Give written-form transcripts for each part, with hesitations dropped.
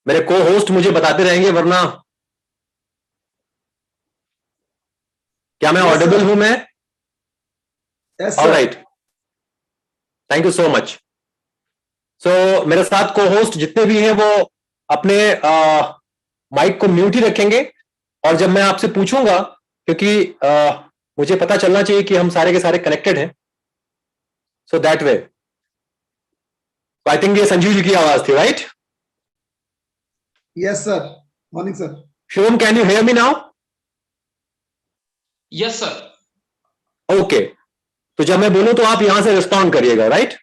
मेरे को होस्ट मुझे बताते रहेंगे, वरना क्या मैं यस ऑडिबल सर। हूं मैं? Yes all sir. Right, thank you so much. So मेरे साथ को होस्ट जितने भी हैं वो अपने माइक को म्यूट ही रखेंगे, और जब मैं आपसे पूछूंगा, क्योंकि मुझे पता चलना चाहिए कि हम सारे के सारे कनेक्टेड हैं, so that way. I think ये संजीव जी की आवाज थी, right? Yes sir. Morning sir. Shivam, can you hear me now? Yes sir. Okay, तो जब मैं बोलूं तो आप यहां से रिस्पॉन्ड करिएगा, राइट?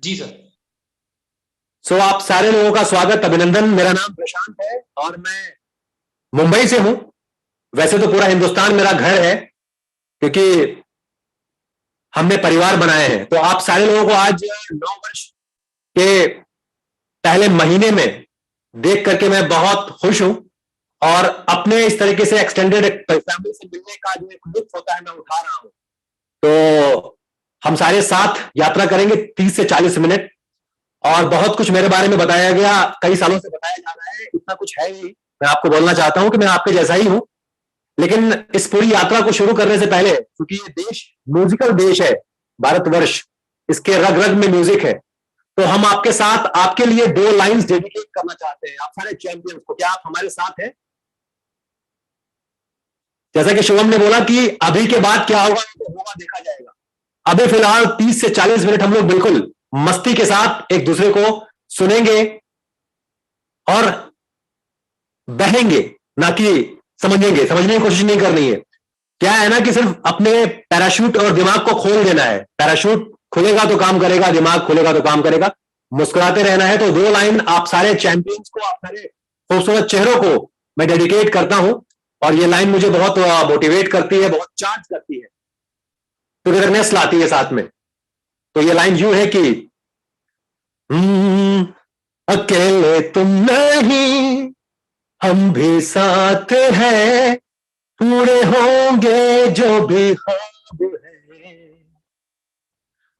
जी सर। सो आप सारे लोगों का स्वागत, अभिनंदन। मेरा नाम प्रशांत है और मैं मुंबई से हूं। वैसे तो पूरा हिंदुस्तान मेरा घर है, क्योंकि हमने परिवार बनाए हैं। तो आप सारे लोगों को आज 9 वर्ष के पहले महीने में देख करके मैं बहुत खुश हूं, और अपने इस तरीके से एक्सटेंडेड फैमिली से मिलने का जो एक लुत्फ होता है मैं उठा रहा हूं। तो हम सारे साथ यात्रा करेंगे 30 से 40 मिनट, और बहुत कुछ मेरे बारे में बताया गया, कई सालों से बताया जा रहा है, इतना कुछ है ही। मैं आपको बोलना चाहता हूं कि मैं आपके जैसा ही हूं, लेकिन इस पूरी यात्रा को शुरू करने से पहले, क्योंकि ये देश म्यूजिकल देश है, भारतवर्ष, इसके रग रग में म्यूजिक है, तो हम आपके साथ, आपके लिए 2 लाइंस डेडिकेट करना चाहते हैं, आप सारे चैंपियंस को। क्या आप हमारे साथ हैं? जैसा कि शिवम ने बोला कि अभी के बाद क्या होगा तो होगा, देखा जाएगा। अभी फिलहाल 30 से 40 मिनट हम लोग बिल्कुल मस्ती के साथ एक दूसरे को सुनेंगे और बहेंगे, ना कि समझेंगे। समझने की कोशिश नहीं करनी है। क्या है ना कि सिर्फ अपने पैराशूट और दिमाग को खोल देना है। पैराशूट खुलेगा तो काम करेगा, दिमाग खुलेगा तो काम करेगा। मुस्कुराते रहना है। तो 2 लाइन आप सारे चैंपियंस को, आप सारे खूबसूरत चेहरों को मैं डेडिकेट करता हूं, और ये लाइन मुझे बहुत मोटिवेट करती है, बहुत चार्ज करती है, टुगेदरनेस लाती है साथ में। तो ये लाइन यूं है कि अकेले तुम नहीं, हम भी साथ हैं, पूरे होंगे जो भी ख्वाब है।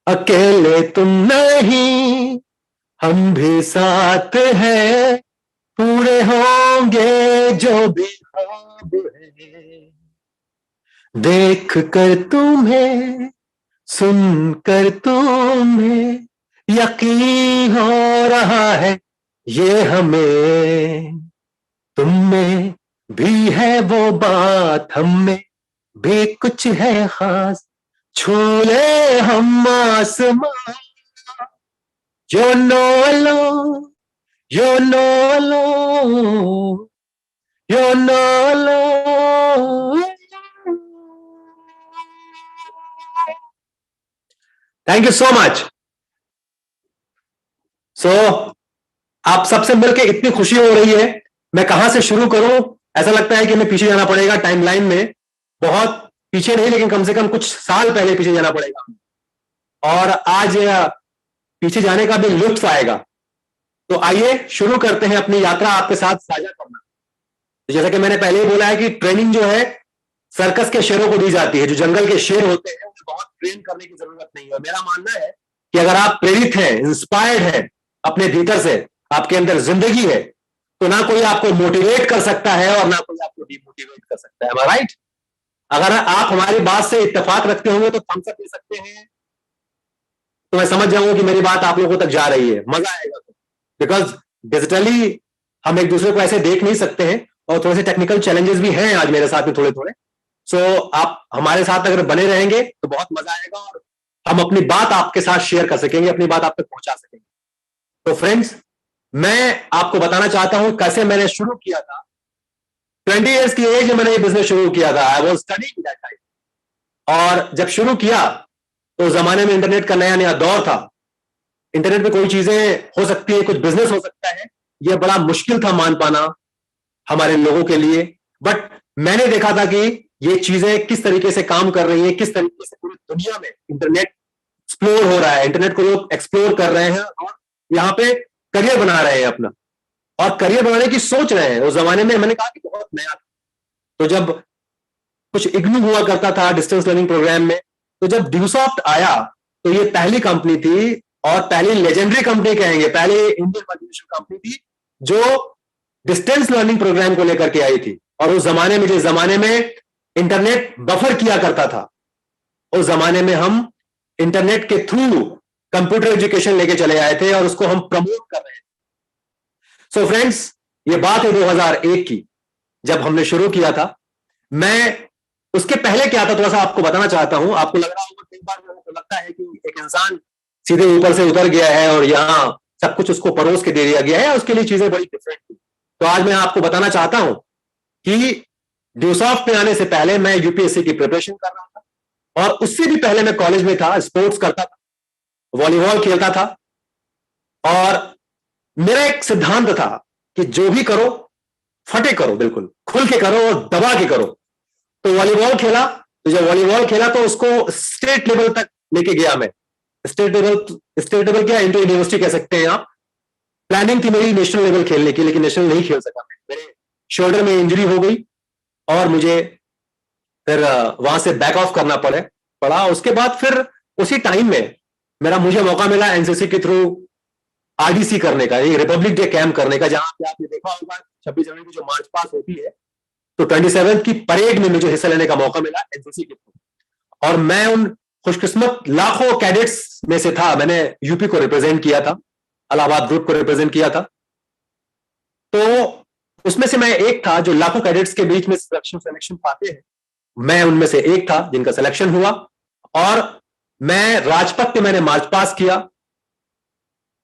अकेले तुम नहीं, हम भी साथ हैं, पूरे होंगे जो भी ख्वाब है। देख कर तुम्हें, सुन कर तुम्हें, यकीन हो रहा है ये हमें, तुम में भी है वो बात, हम में भी कुछ है खास, छू ले हम आसमां, you know alone, you know alone, you know alone. Thank you so much. So आप सबसे मिलकर इतनी खुशी हो रही है, मैं कहां से शुरू करूं? ऐसा लगता है कि मैं पीछे जाना पड़ेगा टाइमलाइन में, बहुत पीछे नहीं, लेकिन कम से कम कुछ साल पहले पीछे जाना पड़ेगा, और आज पीछे जाने का भी लुत्फ आएगा। तो आइए शुरू करते हैं अपनी यात्रा आपके साथ साझा करना। तो जैसा कि मैंने पहले ही बोला है कि ट्रेनिंग जो है सर्कस के शेरों को दी जाती है। जो जंगल के शेर होते हैं उन्हें बहुत ट्रेन करने की जरूरत नहीं है। मेरा मानना है कि अगर आप प्रेरित हैं, इंस्पायर्ड हैं अपने भीतर से, आपके अंदर जिंदगी है, तो ना कोई आपको मोटिवेट कर सकता है और ना कोई आपको डिमोटिवेट कर सकता है। राइट? अगर आप हमारी बात से इत्तेफाक रखते होंगे तो थम्स अप दे सकते हैं, तो मैं समझ जाऊंगा कि मेरी बात आप लोगों तक जा रही है, मजा आएगा। बिकॉज डिजिटली हम एक दूसरे को ऐसे देख नहीं सकते हैं, और थोड़े से टेक्निकल चैलेंजेस भी हैं आज मेरे साथ में थोड़े थोड़े। सो आप हमारे साथ अगर बने रहेंगे तो बहुत मजा आएगा, और हम अपनी बात आपके साथ शेयर कर सकेंगे, अपनी बात आप तक पहुंचा सकेंगे। तो फ्रेंड्स, मैं आपको बताना चाहता हूं कैसे मैंने शुरू किया था। 20 ईयर्स की एज में मैंने ये बिजनेस शुरू किया था। I was studying that time, और जब शुरू किया तो जमाने में इंटरनेट का नया नया दौर था। इंटरनेट पे कोई चीजें हो सकती है, कुछ बिजनेस हो सकता है, यह बड़ा मुश्किल था मान पाना हमारे लोगों के लिए। बट मैंने देखा था कि ये चीजें किस तरीके से काम कर रही है, किस तरीके से पूरी दुनिया में इंटरनेट एक्सप्लोर हो रहा है, इंटरनेट को लोग एक्सप्लोर कर रहे हैं और यहाँ पे करियर बना रहे हैं अपना, और करियर बनाने की सोच रहे हैं। उस जमाने में मैंने कहा कि बहुत नया था। तो जब कुछ इग्नू हुआ करता था डिस्टेंस लर्निंग प्रोग्राम में, तो जब ड्यूसॉफ्ट आया तो ये पहली कंपनी थी, और पहली लेजेंडरी कंपनी कहेंगे, पहली इंडियन मल्टीनेशनल कंपनी थी जो डिस्टेंस लर्निंग प्रोग्राम को लेकर के आई थी। और उस जमाने में, जिस जमाने में इंटरनेट बफर किया करता था, उस जमाने में हम इंटरनेट के थ्रू कंप्यूटर एजुकेशन लेके चले आए थे और उसको हम प्रमोट कर रहे थे। सो फ्रेंड्स, ये बात है 2001 की, जब हमने शुरू किया था। मैं उसके पहले क्या था थोड़ा सा आपको बताना चाहता हूं। आपको लग रहा होगा, कई बार लगता है कि एक इंसान सीधे ऊपर से उतर गया है और यहां सब कुछ उसको परोस के दे दिया गया है, उसके लिए चीजें बड़ी डिफरेंट थी। तो आज मैं आपको बताना चाहता हूं कि ड्यूसॉफ्ट में आने से पहले मैं यूपीएससी की प्रिपरेशन कर रहा था, और उससे भी पहले मैं कॉलेज में था, स्पोर्ट्स करता था, वॉलीबॉल खेलता था। और मेरा एक सिद्धांत था कि जो भी करो फटे करो, बिल्कुल खुल के करो और दबा के करो। तो वॉलीबॉल खेला, तो जब वॉलीबॉल खेला तो उसको स्टेट लेवल तक लेके गया मैं। स्टेट लेवल क्या, इंटर यूनिवर्सिटी कह सकते हैं आप। प्लानिंग थी मेरी नेशनल लेवल खेलने की, लेकिन नेशनल नहीं खेल सका मैं। मेरे शोल्डर में इंजरी हो गई और मुझे फिर वहां से बैक ऑफ करना पड़ा। उसके बाद फिर उसी टाइम में मुझे मौका मिला एनसीसी के थ्रू आरडीसी करने का, ये रिपब्लिक डे कैंप करने का, जहां पे आपने देखा होगा 26 जनवरी की जो मार्च पास होती है, तो 27 की परेड में मुझे हिस्सा लेने का मौका मिला एनसीसी के थ्रू। और मैं उन खुशकिस्मत लाखों कैडेट्स में से था। मैंने यूपी को रिप्रेजेंट किया था, इलाहाबाद ग्रुप को रिप्रेजेंट किया था। तो उसमें से मैं एक था जो लाखों कैडेट्स के बीच में सिलेक्शन पाते हैं। मैं उनमें से एक था जिनका सिलेक्शन हुआ, और मैं राजपथ पे मैंने मार्च पास किया।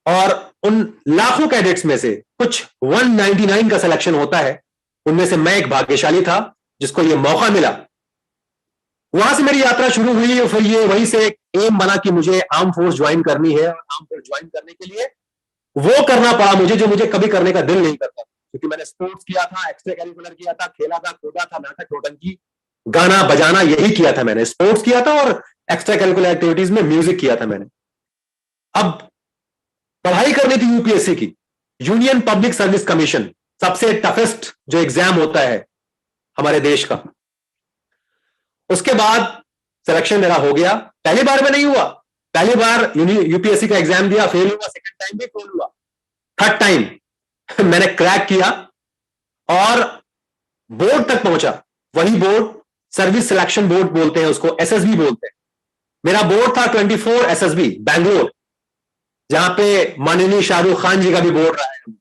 और उन लाखों कैडेट्स में से कुछ 199 का सिलेक्शन होता है, उनमें से मैं एक भाग्यशाली था जिसको ये मौका मिला। वहां से मेरी यात्रा शुरू हुई और फिर ये वहीं से एक एम बना कि मुझे आर्म फोर्स ज्वाइन करनी है। और आर्म फोर्स ज्वाइन करने के लिए वो करना पड़ा मुझे जो मुझे कभी करने का दिल नहीं करता, क्योंकि मैंने स्पोर्ट्स किया था, एक्स्ट्रा करिकुलर किया था, खेला था, कूदा था, नाटक नौटंकी, गाना बजाना, यही किया था मैंने। स्पोर्ट्स किया था और एक्स्ट्रा करिकुलर एक्टिविटीज में म्यूजिक किया था मैंने। अब पढ़ाई करनी थी यूपीएससी की, यूनियन पब्लिक सर्विस कमीशन, सबसे टफेस्ट जो एग्जाम होता है हमारे देश का। उसके बाद सिलेक्शन मेरा हो गया। पहली बार में नहीं हुआ, पहली बार यूपीएससी का एग्जाम दिया, फेल हुआ, सेकंड टाइम भी फेल हुआ, थर्ड टाइम मैंने क्रैक किया और बोर्ड तक पहुंचा। वही बोर्ड सर्विस सिलेक्शन बोर्ड बोलते हैं उसको, एसएसबी बोलते हैं। मेरा बोर्ड था 24 एसएसबी बैंगलोर, जहां पे माननीय शाहरुख खान जी का भी बोर्ड रहा है।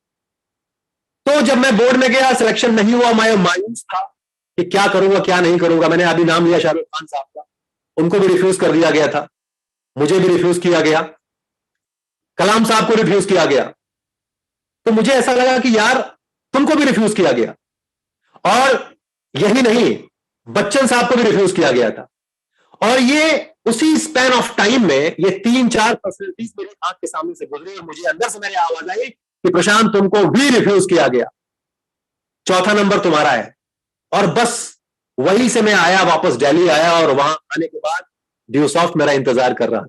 तो जब मैं बोर्ड में गया, सिलेक्शन नहीं हुआ, मैं मायूस था कि क्या करूंगा क्या नहीं करूंगा। मैंने अभी नाम लिया शाहरुख खान साहब का, उनको भी रिफ्यूज कर दिया गया था, मुझे भी रिफ्यूज किया गया, कलाम साहब को रिफ्यूज किया गया। तो मुझे ऐसा लगा कि यार तुमको भी रिफ्यूज किया गया, और यही नहीं, बच्चन साहब को भी रिफ्यूज किया गया था। और ये उसी स्पैन ऑफ टाइम में ये 3-4 पर्सनैलिटीज मेरी आंख के सामने से गुजरे और मुझे अंदर से मेरी आवाज आई कि प्रशांत तुमको भी रिफ्यूज किया गया, चौथा नंबर तुम्हारा है। और बस वहीं से मैं आया, वापस दिल्ली आया, और वहां आने के बाद ड्यूसॉफ्ट मेरा इंतजार कर रहा।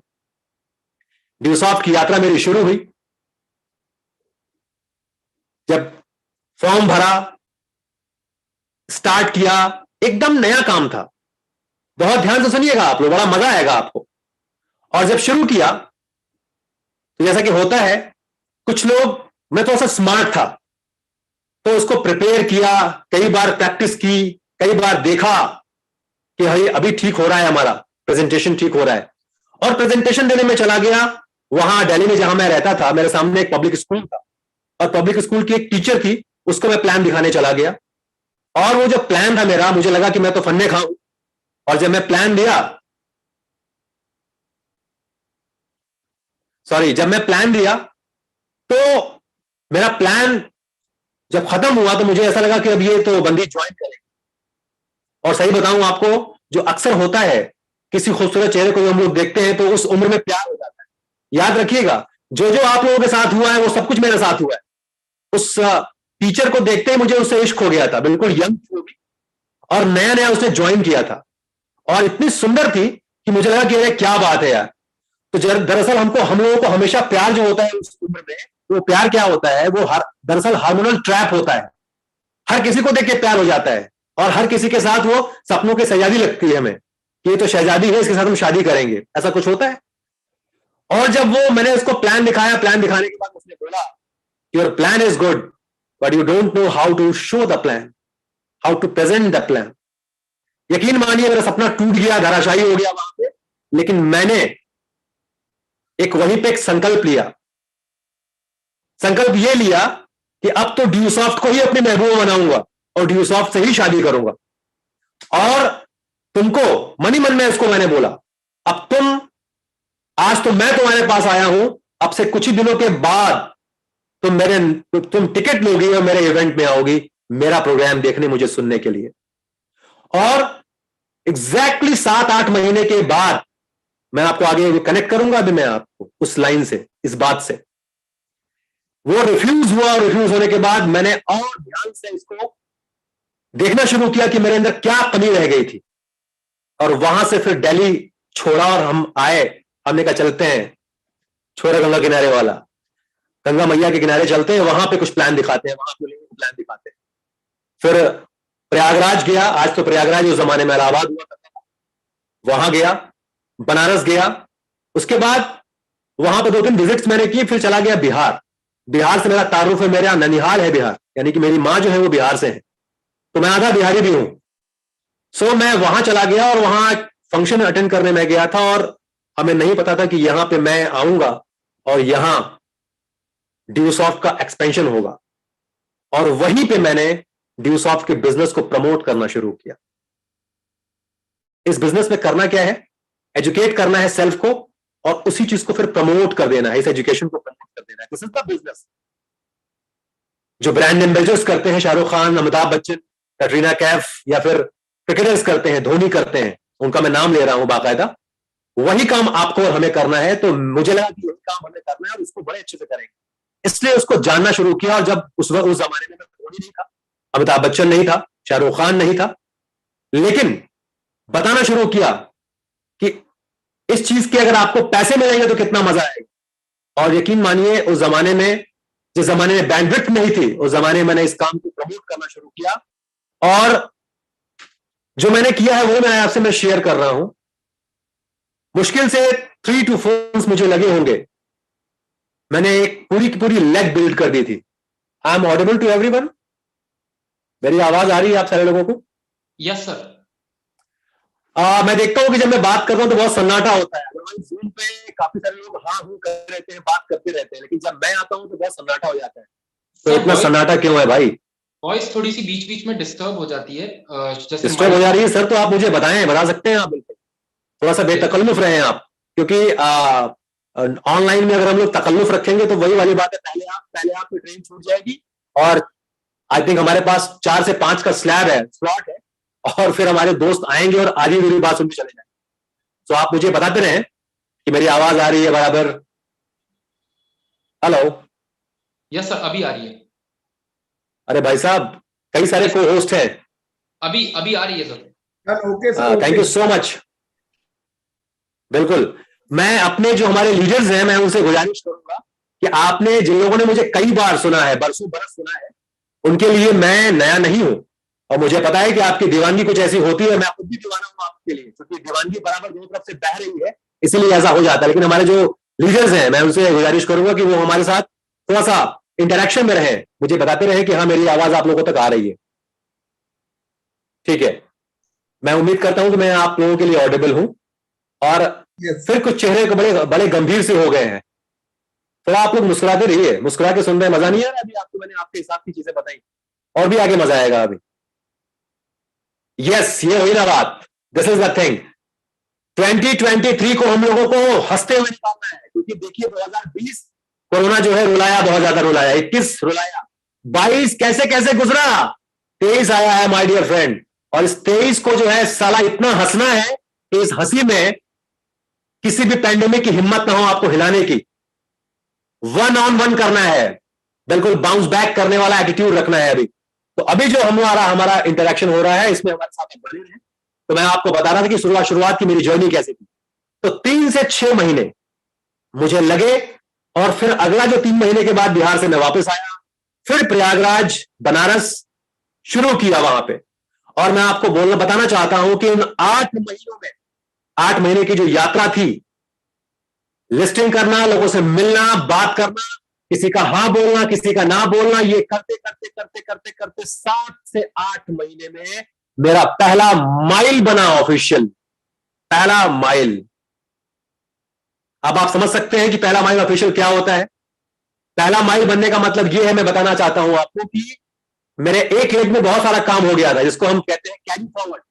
ड्यूसॉफ्ट की यात्रा मेरी शुरू हुई जब फॉर्म भरा, स्टार्ट किया। एकदम नया काम था, बहुत ध्यान से सुनिएगा आप लोग, बड़ा मजा आएगा आपको। और जब शुरू किया तो जैसा कि होता है, कुछ लोग, मैं थोड़ा सा स्मार्ट था तो उसको प्रिपेयर किया, कई बार प्रैक्टिस की, कई बार देखा कि भाई अभी ठीक हो रहा है, हमारा प्रेजेंटेशन ठीक हो रहा है, और प्रेजेंटेशन देने में चला गया। वहां दिल्ली में जहां मैं रहता था, मेरे सामने एक पब्लिक स्कूल था और पब्लिक स्कूल की एक टीचर थी, उसको मैं प्लान दिखाने चला गया। और वो जो प्लान था मेरा, मुझे लगा कि मैं तो फन्ने खाऊं। और जब मैं प्लान दिया, जब मैं प्लान दिया तो मेरा प्लान जब खत्म हुआ तो मुझे ऐसा लगा कि अब ये तो बंदी ज्वाइन करेगी। और सही बताऊं आपको, जो अक्सर होता है, किसी खूबसूरत चेहरे को हम लोग देखते हैं तो उस उम्र में प्यार हो जाता है। याद रखिएगा, जो जो आप लोगों के साथ हुआ है वो सब कुछ मेरे साथ हुआ है। उस टीचर को देखते ही मुझे उससे इश्क हो गया था, बिल्कुल यंग थी वो भी, और नया नया उसने ज्वाइन किया था, और इतनी सुंदर थी कि मुझे लगा कि अरे क्या बात है यार। तो दरअसल हम लोगों को हमेशा प्यार जो होता है उस उम्र में, वो प्यार क्या होता है, वो दरअसल हार्मोनल ट्रैप होता है। हर किसी को देख के प्यार हो जाता है, और हर किसी के साथ वो सपनों की शहजादी लगती है हमें, कि ये तो शहजादी है, इसके साथ हम शादी करेंगे, ऐसा कुछ होता है। और जब वो मैंने उसको प्लान दिखाया, प्लान दिखाने के बाद उसने बोला, your plan is good but you don't know how to show the plan, how to present the plan. यकीन मानिए मेरा सपना टूट गया, धराशायी हो गया वहां पे, लेकिन मैंने वहीं पे एक संकल्प लिया। संकल्प ये लिया कि अब तो ड्यूसॉफ्ट को ही अपनी महबूबा बनाऊंगा और ड्यूसॉफ्ट से ही शादी करूंगा। और तुमको मन ही मन में इसको मैंने बोला, अब आज तो मैं तुम्हारे पास आया हूं, अब से कुछ ही दिनों के बाद तुम टिकट लोगी और मेरे इवेंट में आओगी मेरा प्रोग्राम देखने, मुझे सुनने के लिए। और एग्जैक्टली 7-8 महीने के बाद मैं आपको आगे कनेक्ट करूंगा अभी मैं आपको उस लाइन से, इस बात से। वो रिफ्यूज हुआ और रिफ्यूज होने के बाद मैंने और ध्यान से इसको देखना शुरू किया कि मेरे अंदर क्या कमी रह गई थी। और वहां से फिर दिल्ली छोड़ा और हम आए, हमने कहा चलते हैं छोरा गंगा किनारे वाला, गंगा मैया के किनारे चलते हैं, वहां पे कुछ प्लान दिखाते हैं, वहां पे प्लान दिखाते हैं। फिर प्रयागराज गया, आज तो प्रयागराज उस जमाने में इलाहाबाद हुआ करता था, वहां गया, बनारस गया। उसके बाद वहां पे 2-3 विजिट्स मैंने की, फिर चला गया बिहार। बिहार से मेरा तारुफ है, मेरा ननिहाल है बिहार, यानी कि मेरी माँ जो है वो बिहार से है, तो मैं आधा बिहारी भी हूं। सो मैं वहां चला गया और वहां फंक्शन अटेंड करने में गया था, और हमें नहीं पता था कि यहां पे मैं आऊंगा और यहां ड्यूसॉफ्ट का एक्सपेंशन होगा। और वहीं पे मैंने ड्यूसॉफ्ट के बिजनेस को प्रमोट करना शुरू किया। इस बिजनेस में करना क्या है, एजुकेट करना है सेल्फ को, और उसी चीज को फिर प्रमोट कर देना है, इस एजुकेशन को प्रमोट कर देना है। This is the business. जो ब्रांड एम्बेसडर्स करते हैं, शाहरुख खान, अमिताभ बच्चन, कैटरीना कैफ, या फिर क्रिकेटर्स करते हैं, धोनी करते हैं, उनका मैं नाम ले रहा हूं बाकायदा, वही काम आपको और हमें करना है। तो मुझे लगा कि यही काम हमें करना है और उसको बड़े अच्छे से करेंगे, इसलिए उसको जानना शुरू किया। और जब उस जमाने में धोनी नहीं था, अमिताभ बच्चन नहीं था, शाहरुख खान नहीं था, लेकिन बताना शुरू किया कि इस चीज के अगर आपको पैसे मिलेंगे तो कितना मजा आएगा। और यकीन मानिए उस जमाने में, जिस जमाने में बैंडविड्थ नहीं थी, उस जमाने में मैंने इस काम को प्रमोट करना शुरू किया। और जो मैंने किया है वो मैं शेयर कर रहा हूं। मुश्किल से 3 to 4 months मुझे लगे होंगे, मैंने एक पूरी की पूरी लेग बिल्ड कर दी थी। I am audible to everyone? मेरी आवाज आ रही है आप सारे लोगों को? Yes sir. मैं देखता हूं कि जब मैं बात करता हूं तो बहुत सन्नाटा होता है। जूम पे काफी सारे लोग हाँ हूं कर रहते हैं, बात करते रहते हैं, लेकिन जब मैं आता हूं तो बहुत सन्नाटा हो जाता है। तो इतना सन्नाटा क्यों है भाई? वॉइस थोड़ी सी बीच बीच में डिस्टर्ब हो जाती है, जैसे डिस्टर्ब हो जा रही है सर? तो आप मुझे बताएं, बता सकते हैं आप बिल्कुल, थोड़ा सा बेतकल्लुफ रहे आप, क्योंकि ऑनलाइन में अगर हम लोग तकल्लुफ रखेंगे तो वही वाली बात है, पहले आप की ट्रेन छूट जाएगी। और आई थिंक हमारे पास 4 से 5 का स्लॉट है, और फिर हमारे दोस्त आएंगे और आधी मेरी बात सुन के चले जाएंगे। तो आप मुझे बताते रहे कि मेरी आवाज आ रही है बराबर। हेलो? यस सर, अभी आ रही है। अरे भाई साहब, कई सारे को होस्ट हैं। अभी आ रही है sir. Okay sir, thank you so much. बिल्कुल, मैं अपने जो हमारे लीडर्स हैं, मैं उनसे गुजारिश करूंगा कि आपने जिन लोगों ने मुझे कई बार सुना है, बरसों बरस सुना है, उनके लिए मैं नया नहीं हूं। और मुझे पता है कि आपकी दीवानगी कुछ ऐसी होती है, मैं खुद भी दीवाना हूं आपके लिए, क्योंकि दीवानगी बराबर दोनों तरफ से बह रही है, इसीलिए ऐसा हो जाता है। लेकिन हमारे जो लीडर्स हैं, मैं उनसे गुजारिश करूंगा कि वो हमारे साथ थोड़ा सा इंटरेक्शन में रहे, मुझे बताते रहे कि हाँ मेरी आवाज आप लोगों तक आ रही है। ठीक है, मैं उम्मीद करता हूं कि मैं आप लोगों के लिए ऑडिबल हूं। और फिर कुछ चेहरे को बड़े बड़े गंभीर से हो गए हैं, थोड़ा आप लोग मुस्कुराते रहिए, मुस्कुरा के सुन रहे हैं, मजा नहीं आ रहा? अभी आपको मैंने आपके हिसाब की चीजें बताई, और भी आगे मजा आएगा अभी। यस, ये हुई ना बात। This is the thing. 2023 को हम लोगों को हंसते हुए निकालना है, क्योंकि देखिए 2020 कोरोना जो है रुलाया, बहुत ज्यादा रुलाया, 21 रुलाया, 22 कैसे कैसे गुजरा, 23 आया है माय डियर फ्रेंड। और इस 23 को जो है साला इतना हंसना है कि इस हंसी में किसी भी पैंडेमिक की हिम्मत ना हो आपको हिलाने की। 1-on-1 करना है, बिल्कुल बाउंस बैक करने वाला एटीट्यूड रखना है अभी। तो अभी जो हमारा इंटरेक्शन हो रहा है, इसमें हमारे साथ बने रहे। तो मैं आपको बता रहा था कि शुरुआत की मेरी जर्नी कैसी थी। तो 3 से 6 महीने मुझे लगे, और फिर अगला जो 3 महीने के बाद बिहार से मैं वापस आया, फिर प्रयागराज, बनारस शुरू किया वहां पे। और मैं आपको बताना चाहता हूं कि इन 8 महीनों में, 8 महीने की जो यात्रा थी, लिस्टिंग करना, लोगों से मिलना, बात करना, किसी का हाँ बोलना, किसी का ना बोलना, ये करते करते करते करते करते 7 से 8 महीने में मेरा पहला माइल बना, ऑफिशियल पहला माइल। अब आप समझ सकते हैं कि पहला माइल ऑफिशियल क्या होता है। पहला माइल बनने का मतलब यह है, मैं बताना चाहता हूं आपको कि मेरे एक लेग में बहुत सारा काम हो गया था, जिसको हम कहते हैं कैरी फॉरवर्ड।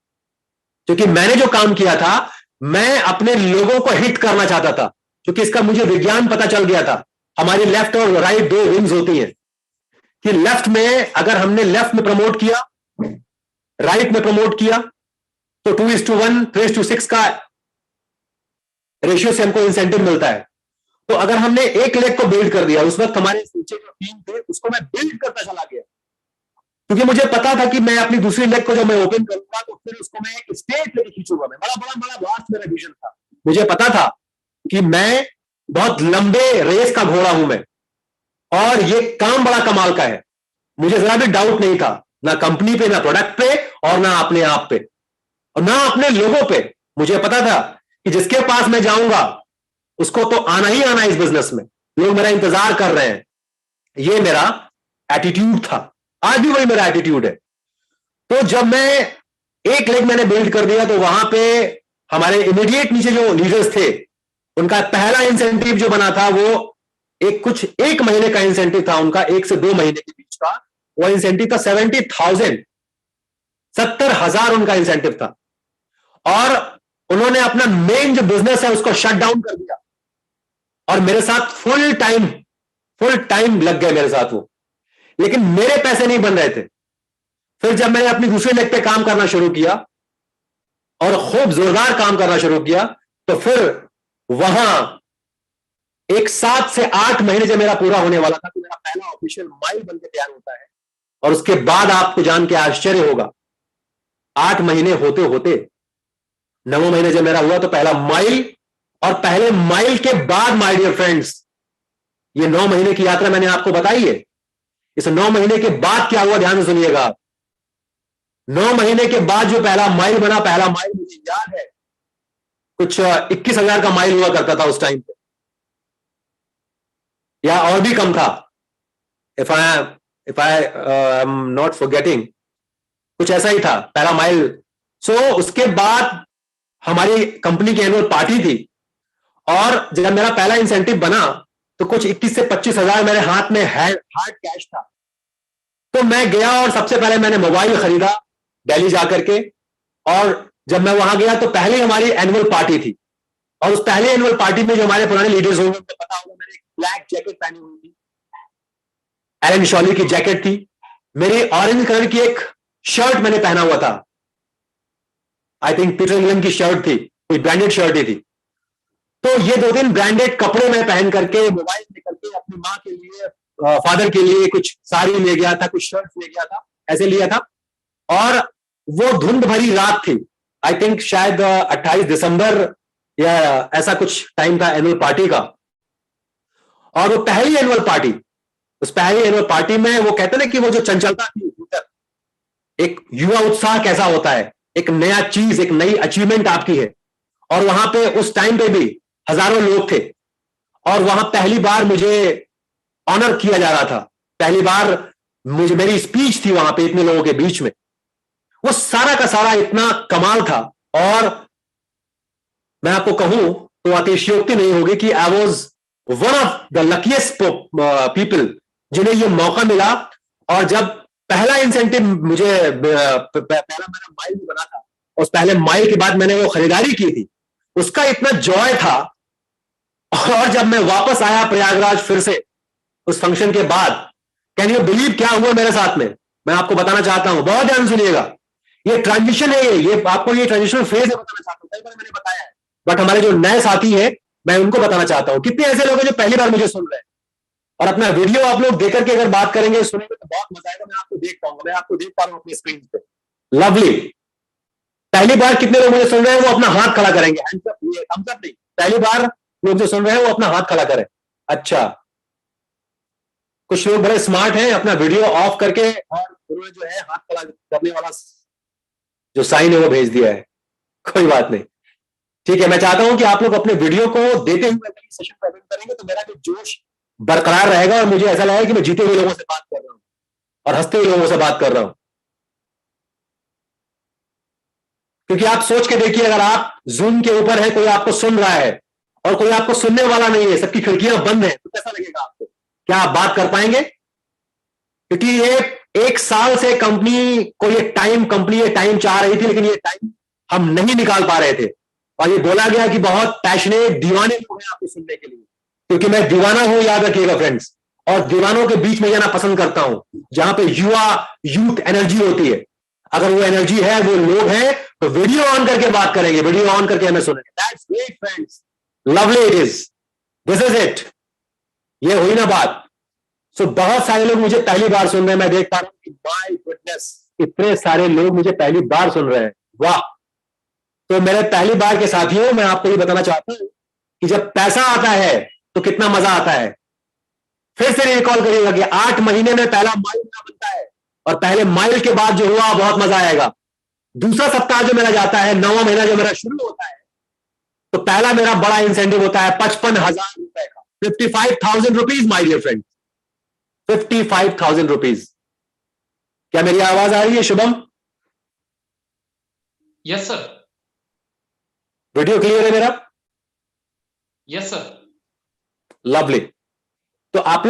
क्योंकि मैंने जो काम किया था, मैं अपने लोगों को हिट करना चाहता था, क्योंकि इसका मुझे विज्ञान पता चल गया था। हमारी लेफ्ट और राइट दो विंग्स होती हैं, कि लेफ्ट में अगर हमने लेफ्ट में प्रमोट किया, राइट में प्रमोट किया, तो 2:1, 3:6 का रेशियो से हमको इंसेंटिव मिलता है। तो अगर हमने एक लेग को बिल्ड कर दिया, उस वक्त हमारे नीचे जो टीम थे उसको मैं बिल्ड करता चला गया, क्योंकि मुझे पता था कि मैं अपनी दूसरी लेग को जब मैं ओपन करूंगा तो फिर उसको मैं एक स्टेट लेके खींचूंगा। मैं बड़ा बड़ा बड़ा वास्ट मेरा विजन था। मुझे पता था कि मैं बहुत लंबे रेस का घोड़ा हूं मैं, और ये काम बड़ा कमाल का है। मुझे जरा भी डाउट नहीं था, ना कंपनी पे, ना प्रोडक्ट पे, और ना अपने आप पे, और ना अपने लोगों पे। मुझे पता था कि जिसके पास मैं जाऊंगा उसको तो आना ही आना इस बिजनेस में, लोग मेरा इंतजार कर रहे हैं। ये मेरा एटीट्यूड था, आज भी वही मेरा एटीट्यूड है। तो जब मैं एक लेग मैंने बिल्ड कर दिया, तो वहां पे हमारे इमीडिएट नीचे जो लीडर्स थे, उनका पहला इंसेंटिव जो बना था वो एक महीने का इंसेंटिव था उनका, 1 से 2 महीने के बीच का वो इंसेंटिव था। 70,000, 70,000 उनका इंसेंटिव था। और उन्होंने अपना मेन जो बिजनेस है उसको शट डाउन कर दिया, और मेरे साथ फुल टाइम लग गए मेरे साथ वो। लेकिन मेरे पैसे नहीं बन रहे थे। फिर जब मैंने अपनी दूसरे लेग पे काम करना शुरू किया और खूब जोरदार काम करना शुरू किया, तो फिर वहां एक 7 से 8 महीने जब मेरा पूरा होने वाला था, तो मेरा पहला ऑफिशियल माइल बनकर तैयार होता है। और उसके बाद आपको जान के आश्चर्य होगा, 8 महीने होते होते 9 महीने जब मेरा हुआ, तो पहला माइल। और पहले माइल के बाद, माय डियर फ्रेंड्स, ये 9 महीने की यात्रा मैंने आपको बताई है। इस 9 महीने के बाद क्या हुआ, ध्यान से सुनिएगा। 9 महीने के बाद जो पहला माइल बना, पहला माइल मुझे याद है कुछ 21,000 का माइल हुआ करता था उस टाइम पे, या और भी कम था। If I am not forgetting, कुछ ऐसा ही था पहला माइल। सो उसके बाद हमारी कंपनी की एनुअल पार्टी थी, और जब मेरा पहला इंसेंटिव बना तो कुछ 21 से 25,000 मेरे हाथ में हार्ड कैश था। तो मैं गया और सबसे पहले मैंने मोबाइल खरीदा दिल्ली जाकर के। और जब मैं वहां गया तो पहले हमारी एनुअल पार्टी थी, और उस पहले एनुअल पार्टी में जो हमारे पुराने लीडर्स होंगे उनको पता होगा, मैंने एक ब्लैक जैकेट पहनी हुई थी, एलन शॉली की जैकेट थी। मेरी ऑरेंज कलर की एक शर्ट मैंने पहना हुआ था, आई थिंक पीटर इंग्लैंड की शर्ट थी, कोई ब्रांडेड शर्ट ही थी। तो ये 2-3 ब्रांडेड कपड़े मैं पहन करके, मोबाइल लेकर के, अपनी माँ के लिए, फादर के लिए कुछ साड़ी ले गया था, कुछ शर्ट ले गया था, ऐसे लिया था। और वो धुंध भरी रात थी, आई थिंक शायद 28 दिसंबर या ऐसा कुछ टाइम था एनुअल पार्टी का। और वो पहली एनुअल पार्टी, उस पहली एनुअल पार्टी में वो कहते ना कि वो जो चंचलता थी भीतर, एक युवा उत्साह कैसा होता है, एक नया चीज, एक नई अचीवमेंट आपकी है। और वहां पे उस टाइम पे भी हजारों लोग थे, और वहां पहली बार मुझे ऑनर किया जा रहा था। पहली बार मेरी स्पीच थी वहां पे इतने लोगों के बीच में। वो सारा का सारा इतना कमाल था, और मैं आपको कहूं तो अतिशयोक्ति नहीं होगी कि I was one of the luckiest people जिन्हें ये मौका मिला। और जब पहला इंसेंटिव मुझे पहला मेरा माइल भी बना था, उस पहले माइल के बाद मैंने वो खरीदारी की थी, उसका इतना जॉय था। और जब मैं वापस आया प्रयागराज फिर से उस फंक्शन के बाद, कैन यू बिलीव क्या हुआ मेरे साथ में, मैं आपको बताना चाहता हूं, बहुत ध्यान सुनिएगा। ये ट्रांजिशन है, ये आपको ये ट्रांजिशनल फेज है, बताना चाहता हूं, कई बार मैंने बताया है, बट हमारे जो नए साथी हैं मैं उनको बताना चाहता हूं। कितने ऐसे लोग हैं जो पहली बार मुझे सुन रहे हैं, और अपना वीडियो आप लोग देख करके अगर बात करेंगे, सुनेंगे, तो बहुत मजा आएगा। मैं आपको देख पाऊंगा, मैं आपको देख पा रहा हूं अपनी स्क्रीन पे, लवली। पहली बार कितने लोग मुझे सुन रहे हैं वो अपना हाथ खड़ा करेंगे, हैंड्स अप, ये थम्स अप नहीं, पहली बार लोग जो सुन रहे हैं वो अपना हाथ खड़ा करें। अच्छा, कुछ लोग बड़े स्मार्ट हैं, अपना वीडियो ऑफ करके और उन्होंने जो है हाथ खड़ा करने वाला जो साइन है वो भेज दिया है, कोई बात नहीं। ठीक है, मैं चाहता हूं कि आप लोग अपने वीडियो को देते हुए अगर सेशन को अटेंड करेंगे तो मेरा भी जोश बरकरार रहेगा और मुझे ऐसा लगेगा कि मैं जीते हुए लोगों से बात कर रहा हूं और हंसते हुए लोगों से बात कर रहा हूं। क्योंकि आप सोच के देखिए, अगर आप जूम के ऊपर है, कोई आपको सुन रहा है और कोई आपको सुनने वाला नहीं है, सबकी खिड़कियां बंद है, तो कैसा लगेगा आपको? क्या आप बात कर पाएंगे? क्योंकि ये 1 साल से कंपनी को ये टाइम चाह रही थी, लेकिन ये टाइम हम नहीं निकाल पा रहे थे। और ये बोला गया कि बहुत पैशनेट दीवाने लोग हैं आपको सुनने के लिए, क्योंकि मैं दीवाना हूं, याद रखिएगा फ्रेंड्स। और दीवानों के बीच में जाना पसंद करता हूं, जहां पे यूथ एनर्जी होती है। अगर वो एनर्जी है, वो लोग हैं, तो वीडियो ऑन करके बात करेंगे, वीडियो ऑन करके हमें सुनेंगे। That's great friends, lovely it is, this is it. ये हुई ना बात। सो बहुत सारे लोग मुझे पहली बार सुन रहे हैं, मैं देख पा रहा हूं कि माय गुडनेस, इतने सारे लोग मुझे पहली बार सुन रहे हैं, वाह। तो मेरे पहली बार के साथियों, मैं आपको ये बताना चाहता हूं कि जब पैसा आता है तो कितना मजा आता है। फिर से रिकॉल करिएगा कि 8 महीने में पहला माइल बनता है, और पहले माइल के बाद जो हुआ बहुत मजा आएगा। दूसरा सप्ताह जो मेरा जाता है, 9वां महीना जो मेरा शुरू होता है, तो पहला मेरा बड़ा इंसेंटिव होता है 55,000 रुपए का, 55,000 rupees my dear friend, 55,000 rupees. क्या मेरी आवाज आ रही है Shubham? Yes sir. Video clear है मेरा? Yes sir. लवली। तो आप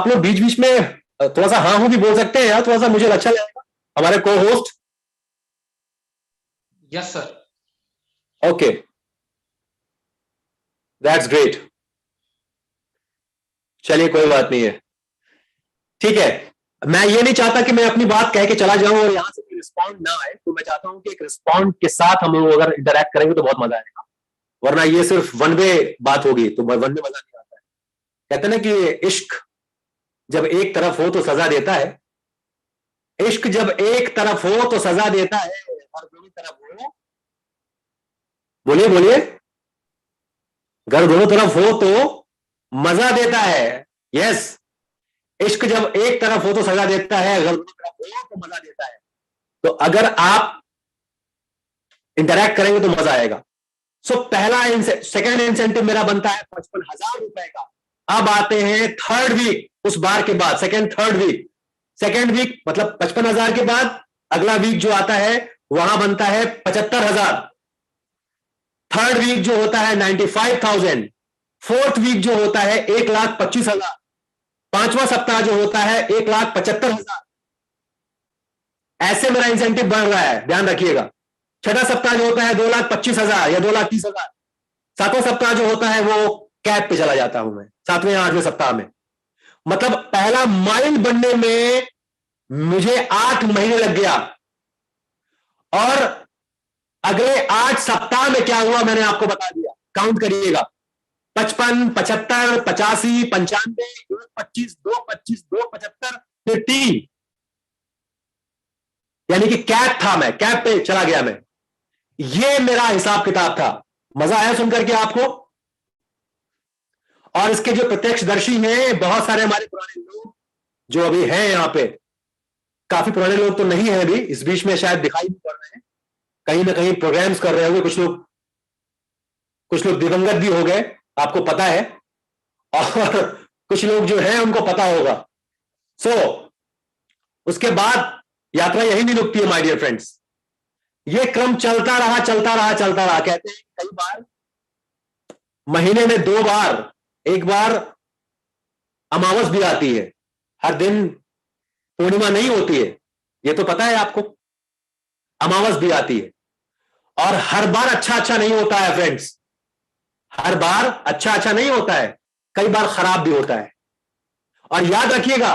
लोग बीच बीच में थोड़ा सा हाँ हूं भी बोल सकते हैं यार, थोड़ा सा मुझे अच्छा लगेगा। हमारे को host. Yes sir. Okay, that's great. चलिए कोई बात नहीं है, ठीक है। मैं ये नहीं चाहता कि मैं अपनी बात कह के चला जाऊं और यहां से कोई रिस्पॉन्ड ना आए, तो मैं चाहता हूं कि एक रिस्पॉन्ड के साथ हम लोग अगर इंटरेक्ट करेंगे तो बहुत मजा आएगा। वरना ये सिर्फ वन वे बात होगी, तो वन वे मजा नहीं आता है। कहते ना कि इश्क जब एक तरफ हो तो सजा देता है, इश्क जब एक तरफ हो तो सजा देता है, और दोनों तरफ हो, बोलिए बोलिए, अगर दोनों तरफ हो तो मजा देता है। यस, इश्क जब एक तरफ हो तो सजा देता है, अगर दोनों तरफ हो तो मजा देता है। तो अगर आप इंटरैक्ट करेंगे तो मजा आएगा। सो सेकेंड इंसेंटिव मेरा बनता है 55,000 रुपए का। अब आते हैं थर्ड वीक, उस बार के बाद थर्ड वीक, सेकेंड वीक मतलब 55,000 के बाद अगला वीक जो आता है वहां बनता है 75,000। थर्ड वीक जो होता है 95,000। फोर्थ वीक जो होता है 1,25,000। पांचवा सप्ताह जो होता है 1,75,000। ऐसे मेरा इंसेंटिव बढ़ रहा है, ध्यान रखिएगा। छठा सप्ताह जो होता है 2,25,000 या 2,30,000। सातवां सप्ताह जो होता है वो कैप पे चला जाता हूं मैं, 7वें 8वें सप्ताह में। मतलब पहला माइल बनने में मुझे 8 महीने लग गया, और अगले 8 सप्ताह में क्या हुआ मैंने आपको बता दिया। काउंट करिएगा, 55, 75, 85, 95, 1,25, 2,25, 2,75, फिर 3, यानी कि कैप था, मैं कैप पे चला गया मैं। ये मेरा हिसाब किताब था। मजा आया सुनकर के आपको? और इसके जो प्रत्यक्षदर्शी हैं, बहुत सारे हमारे पुराने लोग जो अभी हैं यहां पे, काफी पुराने लोग तो नहीं है अभी, इस बीच में शायद दिखाई भी पड़ रहे हैं, कहीं ना कहीं प्रोग्राम्स कर रहे होंगे कुछ लोग दिवंगत भी हो गए, आपको पता है, और कुछ लोग जो हैं उनको पता होगा। सो उसके बाद यात्रा यही नहीं रुकती है माय डियर फ्रेंड्स। ये क्रम चलता रहा चलता रहा चलता रहा। कहते हैं कई बार महीने में 2 बार, एक बार अमावस भी आती है, हर दिन पूर्णिमा नहीं होती है, ये तो पता है आपको। अमावस भी आती है, और हर बार अच्छा अच्छा नहीं होता है फ्रेंड्स, हर बार अच्छा अच्छा नहीं होता है, कई बार खराब भी होता है। और याद रखिएगा,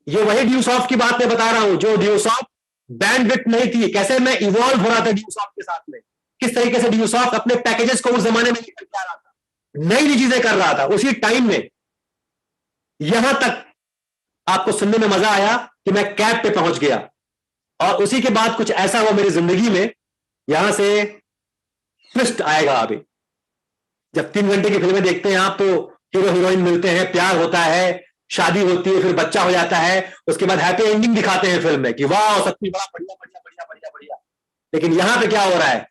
ये वही ड्यूसॉफ्ट की बात मैं बता रहा हूं, जो ड्यूसॉफ्ट बैंडविड्थ नहीं थी, कैसे मैं इवॉल्व हो रहा था ड्यूसॉफ्ट के साथ में, किस तरीके से ड्यूसॉफ्ट अपने पैकेजेस को उस जमाने में निकल के आ रहा था, नई नई चीजें कर रहा था उसी टाइम में। यहां तक आपको सुनने में मजा आया कि मैं कैप पे पहुंच गया, और उसी के बाद कुछ ऐसा हुआ मेरी जिंदगी में, यहां से ट्विस्ट आएगा अभी। जब 3 घंटे की फिल्में देखते हैं आप, तो हीरो हीरोइन मिलते हैं, प्यार होता है, शादी होती है, फिर बच्चा हो जाता है, उसके बाद हैप्पी एंडिंग दिखाते हैं फिल्म में कि वाह सब कुछ बड़ा बढ़िया बढ़िया बढ़िया बढ़िया बढ़िया। लेकिन यहां पे क्या हो रहा है,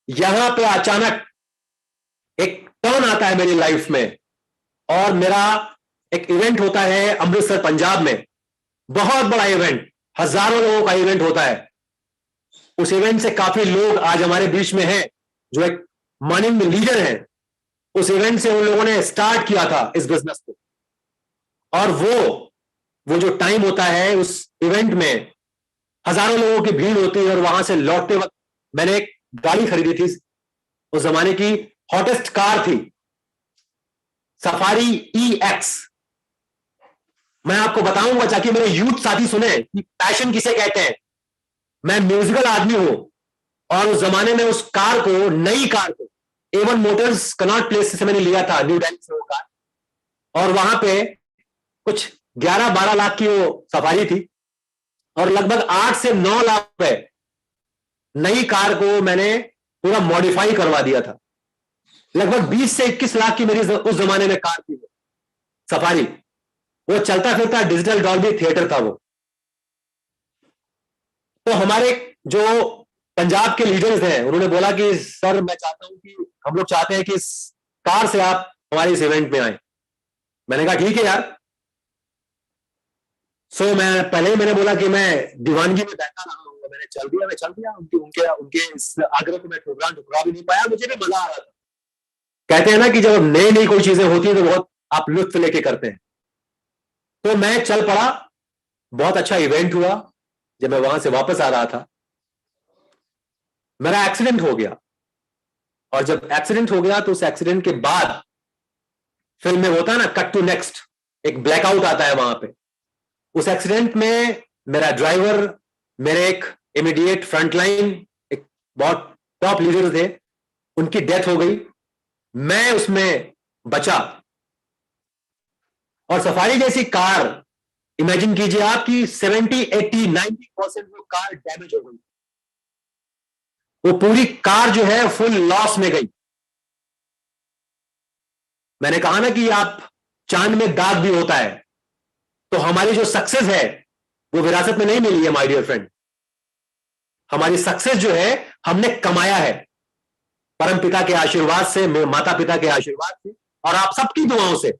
यहां पे अचानक एक टर्न आता है मेरी लाइफ में और मेरा एक इवेंट होता है अमृतसर पंजाब में, बहुत बड़ा इवेंट, हजारों लोगों का इवेंट होता है। उस इवेंट से काफी लोग आज हमारे बीच में हैं जो एक मॉर्निंग में लीडर हैं। उस इवेंट से उन लोगों ने स्टार्ट किया था इस बिजनेस को, और वो जो टाइम होता है उस इवेंट में हजारों लोगों की भीड़ होती है। और वहां से लौटते वक्त मैंने एक गाड़ी खरीदी थी, उस जमाने की हॉटेस्ट कार थी, सफारी EX। मैं आपको बताऊंगा ताकि मेरे यूथ साथी सुने कि पैशन किसे कहते हैं। मैं म्यूजिकल आदमी हूं और उस जमाने में उस कार को, नई कार को, A1 मोटर्स कनॉट प्लेस से मैंने लिया था, न्यू दिल्ली से वो कार। और वहां पे कुछ 11-12 लाख की वो सफारी थी और लगभग 8 से 9 लाख रुपए नई कार को मैंने पूरा मॉडिफाई करवा दिया था। लगभग 20 से 21 लाख की मेरी उस जमाने में कार थी सफारी। वो चलता फिरता डिजिटल डॉल्बी थिएटर था वो। तो हमारे जो पंजाब के लीडर्स हैं उन्होंने बोला कि सर मैं चाहता हूं कि हम लोग चाहते हैं कि इस कार से आप हमारे इस इवेंट में आए। मैंने कहा ठीक है यार। सो मैं पहले ही मैंने बोला कि मैं दीवानगी में बैठा रहा हूँ, मैंने चल दिया उनके इस आग्रह को मैं ठुकरा भी नहीं पाया। मुझे भी मजा आ रहा था। कहते हैं ना कि जब नई नई कोई चीजें होती है तो बहुत आप लुत्फ लेके करते हैं। तो मैं चल पड़ा, बहुत अच्छा इवेंट हुआ। जब मैं वहां से वापस आ रहा था मेरा एक्सीडेंट हो गया, और जब एक्सीडेंट हो गया तो उस एक्सीडेंट के बाद फिल्म में होता है ना कट टू नेक्स्ट, एक ब्लैकआउट आता है वहां पे। उस एक्सीडेंट में मेरा ड्राइवर, मेरे एक इमीडिएट फ्रंटलाइन एक बहुत टॉप लीडर थे, उनकी डेथ हो गई। मैं उसमें बचा। और सफारी जैसी कार, इमेजिन कीजिए आपकी 70, 80, 90% वो कार डैमेज हो गई। वो पूरी कार जो है फुल लॉस में गई। मैंने कहा ना कि आप चांद में दाग भी होता है, तो हमारी जो सक्सेस है वो विरासत में नहीं मिली है माय डियर फ्रेंड। हमारी सक्सेस जो है हमने कमाया है परम पिता के आशीर्वाद से, माता पिता के आशीर्वाद से और आप सबकी दुआओं से।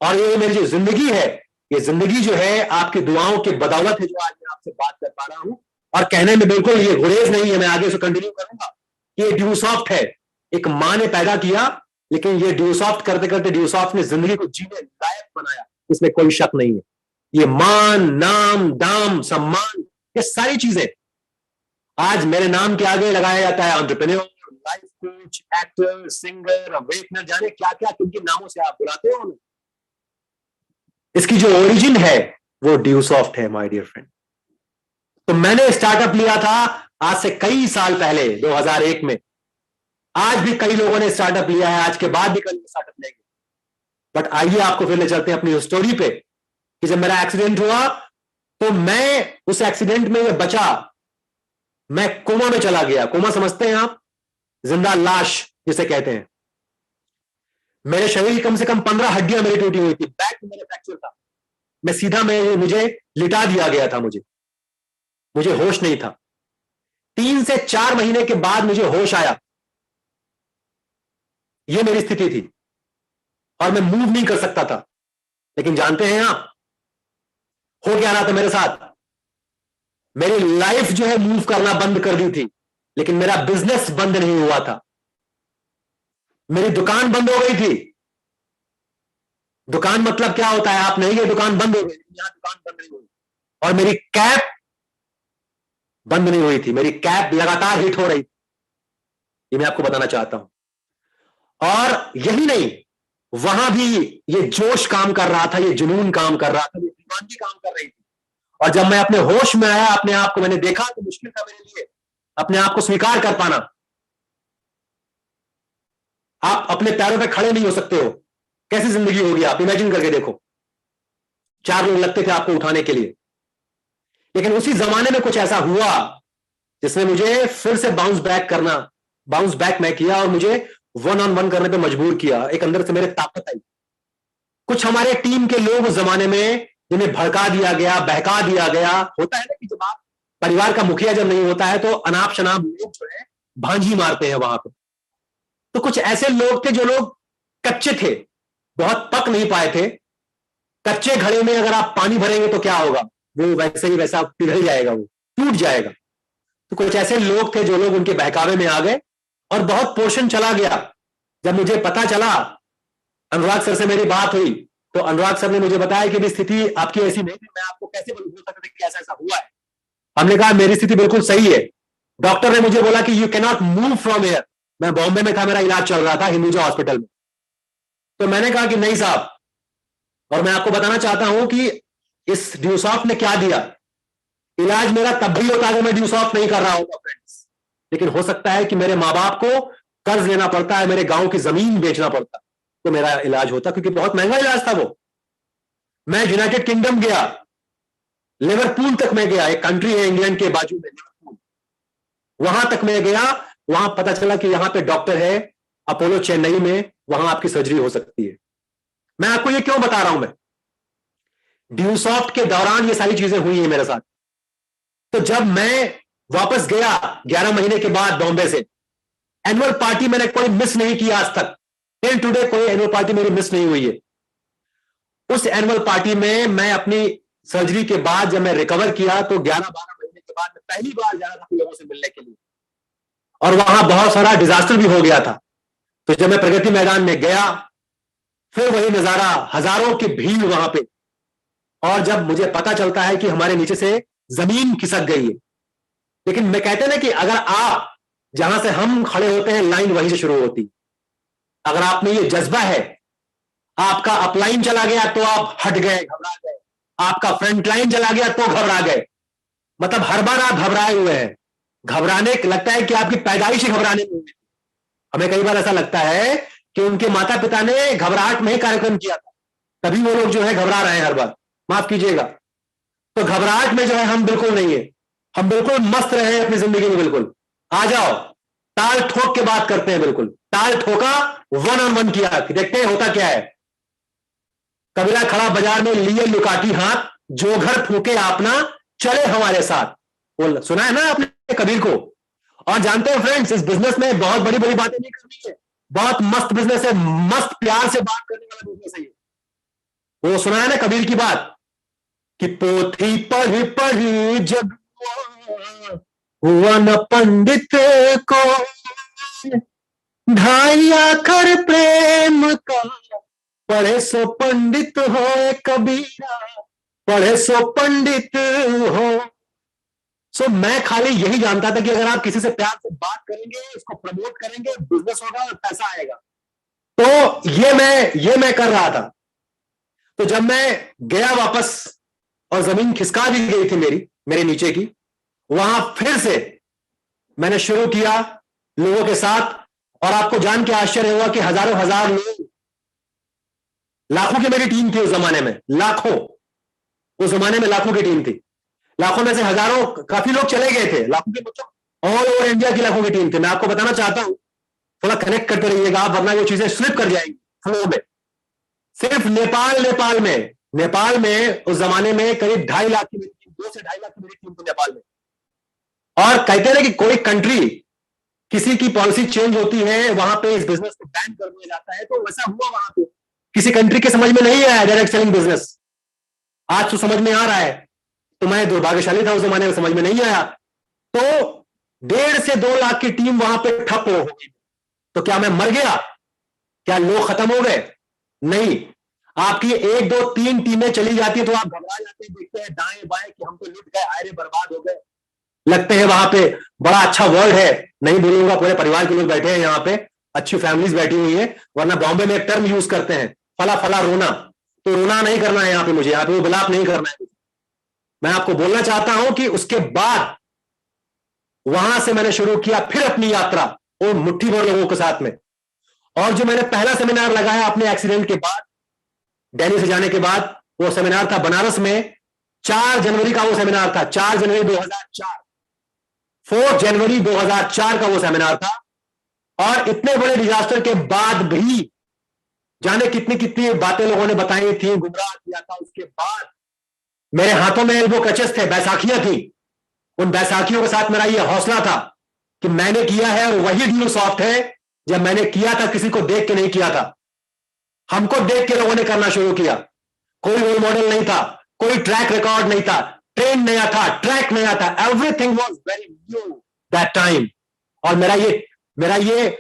और ये मेरी जो जिंदगी है, ये जिंदगी जो है आपकी दुआओं की बदौलत है जो आज मैं आपसे बात कर पा रहा हूं। और कहने में बिल्कुल ये गुरेज नहीं है, मैं आगे से कंटिन्यू करूंगा। ये ड्यू सॉफ्ट है, एक मां ने पैदा किया, लेकिन ये ड्यू सॉफ्ट करते करते ड्यू सॉफ्ट ने जिंदगी को जीने लायक बनाया, इसमें कोई शक नहीं है। ये मान, नाम, दाम, सम्मान, ये सारी चीजें आज मेरे नाम के आगे लगाया जाता है। Entrepreneur, life coach, actor, singer, awakener, जाने क्या क्या किनके नामों से आप बुलाते हो। इसकी जो ओरिजिन है वो ड्यू सॉफ्ट है माय डियर फ्रेंड। तो मैंने स्टार्टअप लिया था आज से कई साल पहले, 2001 में। आज भी कई लोगों ने स्टार्टअप लिया है, आज के बाद भी कई स्टार्टअप लेंगे। बट आइए आपको फिर ले चलते हैं अपनी स्टोरी पे कि जब मेरा एक्सीडेंट हुआ तो मैं उस एक्सीडेंट में बचा, मैं कोमा में चला गया। कोमा समझते हैं आप? जिंदा लाश जिसे कहते हैं। मेरे शरीर की कम से कम 15 हड्डियां मेरी टूटी हुई थी, बैक में मेरे फ्रैक्चर था। मैं सीधा मुझे लिटा दिया गया था, मुझे होश नहीं था। 3 से 4 महीने के बाद मुझे होश आया। यह मेरी स्थिति थी और मैं मूव नहीं कर सकता था। लेकिन जानते हैं आप हो क्या रहा था मेरे साथ? मेरी लाइफ जो है मूव करना बंद कर दी थी, लेकिन मेरा बिजनेस बंद नहीं हुआ था। मेरी दुकान बंद हो गई थी। दुकान मतलब क्या होता है आप नहीं, ये दुकान बंद हो गई, यहां दुकान बंद नहीं हुई। और मेरी कैप बंद नहीं हुई थी, मेरी कैप लगातार हिट हो रही थी। ये मैं आपको बताना चाहता हूं। और यही नहीं, वहां भी ये जोश काम कर रहा था, ये जुनून काम कर रहा था, ये दीवानगी काम कर रही थी। और जब मैं अपने होश में आया, अपने आप को मैंने देखा तो मुश्किल था मेरे लिए अपने आप को स्वीकार कर पाना। आप अपने पैरों पे खड़े नहीं हो सकते हो, कैसी जिंदगी होगी आप इमेजिन करके देखो। 4 लोग लगते थे आपको उठाने के लिए। लेकिन उसी जमाने में कुछ ऐसा हुआ जिसने मुझे फिर से बाउंस बैक मैं किया और मुझे 1-on-1 करने पे मजबूर किया। एक अंदर से मेरे ताकत आई। कुछ हमारे टीम के लोग उस जमाने में जिन्हें भड़का दिया गया, बहका दिया गया। होता है ना कि जब आप परिवार का मुखिया जब नहीं होता है तो अनाप शनाप लोग जो है भांजी मारते हैं वहां पर। तो कुछ ऐसे लोग थे जो लोग कच्चे थे, बहुत पक नहीं पाए थे। कच्चे घड़े में अगर आप पानी भरेंगे तो क्या होगा, वो वैसे ही वैसा पिघल जाएगा, वो टूट जाएगा। तो कुछ ऐसे लोग थे जो लोग उनके बहकावे में आ गए और बहुत पोर्शन चला गया। जब मुझे पता चला, अनुराग सर से मेरी बात हुई, तो अनुराग सर ने मुझे बताया कि स्थिति आपकी ऐसी नहीं थी, मैं आपको कैसे बोल सकता था कि ऐसा ऐसा हुआ है। हमने कहा मेरी स्थिति बिल्कुल सही है। डॉक्टर ने मुझे बोला कि you can not move from here. मैं बॉम्बे में था, मेरा इलाज चल रहा था हिंदुजा हॉस्पिटल में। तो मैंने कहा कि नहीं साहब, और मैं आपको बताना चाहता हूं कि इस ड्यूसॉफ्ट ने क्या दिया। इलाज मेरा तब भी होता अगर मैं ड्यूसॉफ्ट नहीं कर रहा होता फ्रेंड्स, लेकिन हो सकता है कि मेरे माँ बाप को कर्ज लेना पड़ता है, मेरे गांव की जमीन बेचना पड़ता तो मेरा इलाज होता, क्योंकि बहुत महंगा इलाज था वो। मैं यूनाइटेड किंगडम गया, लिवरपूल तक मैं गया, एक कंट्री है इंग्लैंड के बाजू में लिवरपूल, वहां तक मैं गया। वहां पता चला कि यहां पे डॉक्टर है अपोलो चेन्नई में, वहां आपकी सर्जरी हो सकती है। मैं आपको ये क्यों बता रहा हूं, मैं ड्यूसॉफ्ट के दौरान ये सारी चीजें हुई है मेरे साथ। तो जब मैं वापस गया 11 महीने के बाद बॉम्बे से, एनुअल पार्टी मैंने कोई मिस नहीं की आज तक, टिल टुडे कोई एनुअल पार्टी मेरी मिस नहीं हुई है। उस एनुअल पार्टी में मैं अपनी सर्जरी के बाद जब मैं रिकवर किया तो 11-12 महीने के बाद मैं पहली बार जा रहा था लोगों से मिलने के लिए, और वहां बहुत सारा डिजास्टर भी हो गया था। तो जब मैं प्रगति मैदान में गया, फिर वही नजारा, हजारों की भीड़ वहां पे, और जब मुझे पता चलता है कि हमारे नीचे से जमीन खिसक गई है। लेकिन मैं कहते हैं ना कि अगर आप जहां से हम खड़े होते हैं लाइन वहीं से शुरू होती। अगर आप में ये जज्बा है, आपका अपलाइन चला गया तो आप हट गए, घबरा गए, आपका फ्रंट लाइन चला गया तो घबरा गए, मतलब हर बार आप घबराए हुए हैं। घबराने लगता है कि आपकी पैदाइश ही घबराने में हुई। हमें कई बार ऐसा लगता है कि उनके माता पिता ने घबराहट में ही कार्यक्रम किया था, तभी वो लोग जो है घबरा रहे हैं हर बार, माफ कीजिएगा। तो घबराहट में जो है हम बिल्कुल नहीं है, हम बिल्कुल मस्त रहे अपनी जिंदगी में। बिल्कुल आ जाओ, ताल ठोक के बात करते हैं, बिल्कुल ताल ठोका, 1-on-1 किया कि देखते हैं होता क्या है। कबीरा खड़ा बाजार में लिए लुकाटी हाथ, जो घर फूके आपना चले हमारे साथ। बोल सुना है ना आपने कबीर को। और जानते हैं फ्रेंड्स, इस बिजनेस में बहुत बड़ी बड़ी बातें नहीं करनी है, बहुत मस्त बिजनेस है, मस्त प्यार से बात करने वाला बिजनेस है ये। वो सुना है ना कबीर की बात कि पोथी पढ़ी पढ़ी जग हुआ न पंडित को, ढाई आखर प्रेम का, पढ़े सो पंडित हो कबीरा, पढ़े सो पंडित हो। सो मैं खाली यही जानता था कि अगर आप किसी से प्यार से बात करेंगे, इसको प्रमोट करेंगे, बिजनेस होगा और पैसा आएगा। तो ये मैं कर रहा था। तो जब मैं गया वापस और जमीन खिसका दी गई थी मेरे नीचे की, वहां फिर से मैंने शुरू किया लोगों के साथ। और आपको जान के आश्चर्य हुआ कि हजारों हजार लोग, लाखों की मेरी टीम थी उस जमाने में, लाखों, उस जमाने में लाखों की टीम थी। लाखों में से हजारों, काफी लोग चले गए थे, लाखों के मतलब ऑल ओवर इंडिया की लाखों की टीम थी। मैं आपको बताना चाहता हूं, थोड़ा कनेक्ट करते रहिएगा आप, वरना वो चीजें स्लिप कर जाएंगी फ्लो में। सिर्फ नेपाल में उस जमाने में करीब 2.5 लाख की मेरी टीम, 2 से 2.5 लाख की मेरी टीम थी नेपाल में। और कहते हैं कि कोई कंट्री, किसी की पॉलिसी चेंज होती है, वहां पे इस बिजनेस को बैन कर दिया जाता है। तो वैसा हुआ वहां पे, किसी कंट्री के समझ में नहीं आया डायरेक्ट सेलिंग बिजनेस। आज तो समझ में आ रहा है, तो मैं दुर्भाग्यशाली था उस जमाने में, समझ में नहीं आया। तो 1.5 से 2 लाख की टीम वहां पे ठप हो गई। तो क्या मैं मर गया? क्या लोग खत्म हो गए? नहीं। आपकी 1, 2, 3 टीमें चली जाती है तो आप घबरा जाते हैं, देखते हैं दाएं बाएं कि हम तो लुट गए, आयरे बर्बाद हो गए। लगते हैं वहां पे बड़ा अच्छा वर्ल्ड है, नहीं बोलूंगा, पूरे परिवार के लोग बैठे हैं यहाँ पे, अच्छी फैमिलीज बैठी हुई है। वरना बॉम्बे में एक टर्म यूज करते हैं, फला फला रोना। तो रोना नहीं करना है यहाँ पे मुझे, यहाँ पे वो विलाप नहीं करना है। मैं आपको बोलना चाहता हूं कि उसके बाद वहां से मैंने शुरू किया फिर अपनी यात्रा, वो मुट्ठी भर लोगों के साथ में। और जो मैंने पहला सेमिनार लगाया अपने एक्सीडेंट के बाद, दिल्ली से जाने के बाद, वो सेमिनार था बनारस में। 4 जनवरी का वो सेमिनार था, 4 जनवरी 2004, 4 जनवरी 2004 का वो सेमिनार था। और इतने बड़े डिजास्टर के बाद भी, जाने कितनी कितनी बातें लोगों ने बताई थी, गुमराह किया था, उसके बाद मेरे हाथों में एल्बो क्रचेस थे, बैसाखियां थी। उन बैसाखियों के साथ मेरा ये हौसला था कि मैंने किया है और वही ड्यूसॉफ्ट है जब मैंने किया था किसी को देख के नहीं किया था, हमको देख के लोगों ने करना शुरू किया। कोई रोल मॉडल नहीं था, कोई ट्रैक रिकॉर्ड नहीं था, ट्रेन नया था, ट्रैक नया था, everything was very knew that time. और मेरा ये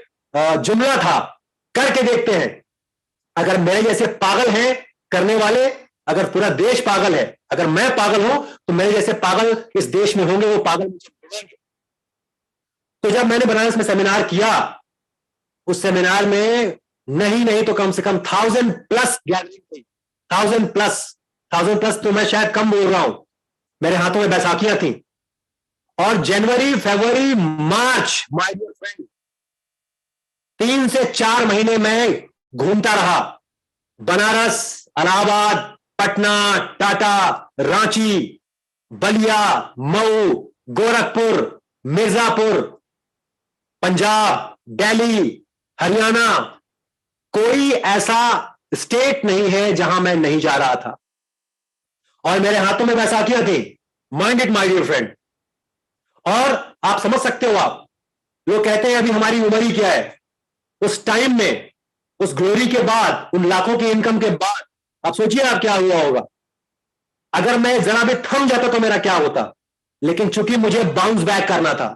जुमला था, करके देखते हैं। अगर मेरे जैसे पागल हैं करने वाले, अगर पूरा देश पागल है, अगर मैं पागल हूं तो मेरे जैसे पागल इस देश में होंगे, वो पागल मुझे मिलेंगे। तो जब मैंने बनारस में सेमिनार किया, उस सेमिनार में नहीं तो कम से कम 1000+ गैदरिंग थी। 1000+ तो मैं शायद कम बोल रहा हूं, मेरे हाथों में बैसाखियां थी। और जनवरी, फरवरी, मार्च, माय डियर फ्रेंड, 3 से 4 महीने मैं घूमता रहा। बनारस, इलाहाबाद, पटना, टाटा, रांची, बलिया, मऊ, गोरखपुर, मिर्जापुर, पंजाब, दिल्ली, हरियाणा, कोई ऐसा स्टेट नहीं है जहां मैं नहीं जा रहा था। और मेरे हाथों में बैसाखियां थी। Mind it my dear friend. और आप समझ सकते हो, आप लोग कहते हैं अभी हमारी उम्र ही क्या है। उस टाइम में, उस ग्लोरी के बाद, उन लाखों की इनकम के बाद, आप सोचिए आप क्या हुआ होगा। अगर मैं जरा भी थम जाता तो मेरा क्या होता। लेकिन चूंकि मुझे बाउंस बैक करना था,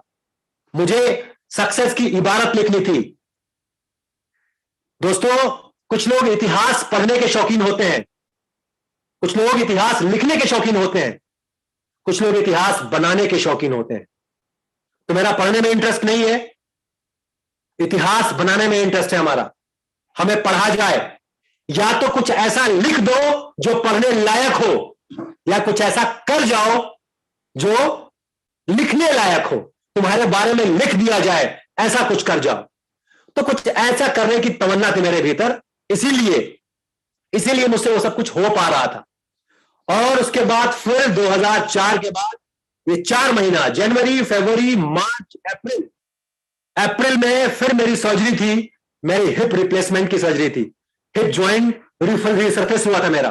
मुझे सक्सेस की इबारत लिखनी थी। दोस्तों, कुछ लोग इतिहास पढ़ने के शौकीन होते हैं, कुछ लोग इतिहास लिखने के शौकीन होते हैं, कुछ लोग इतिहास बनाने के शौकीन होते हैं। तो मेरा पढ़ने में इंटरेस्ट नहीं है, इतिहास बनाने में इंटरेस्ट है हमारा। हमें पढ़ा जाए, या तो कुछ ऐसा लिख दो जो पढ़ने लायक हो, या कुछ ऐसा कर जाओ जो लिखने लायक हो। तुम्हारे बारे में लिख दिया जाए, ऐसा कुछ कर जाओ। तो कुछ ऐसा करने की तमन्ना थी मेरे भीतर, इसीलिए मुझसे वो सब कुछ हो पा रहा था। और उसके बाद फिर 2004 के बाद ये 4 महीना, जनवरी, फरवरी, मार्च, अप्रैल में फिर मेरी सर्जरी थी। मेरी हिप रिप्लेसमेंट की सर्जरी थी। हिप ज्वाइंट रिसर्फेस हुआ था मेरा।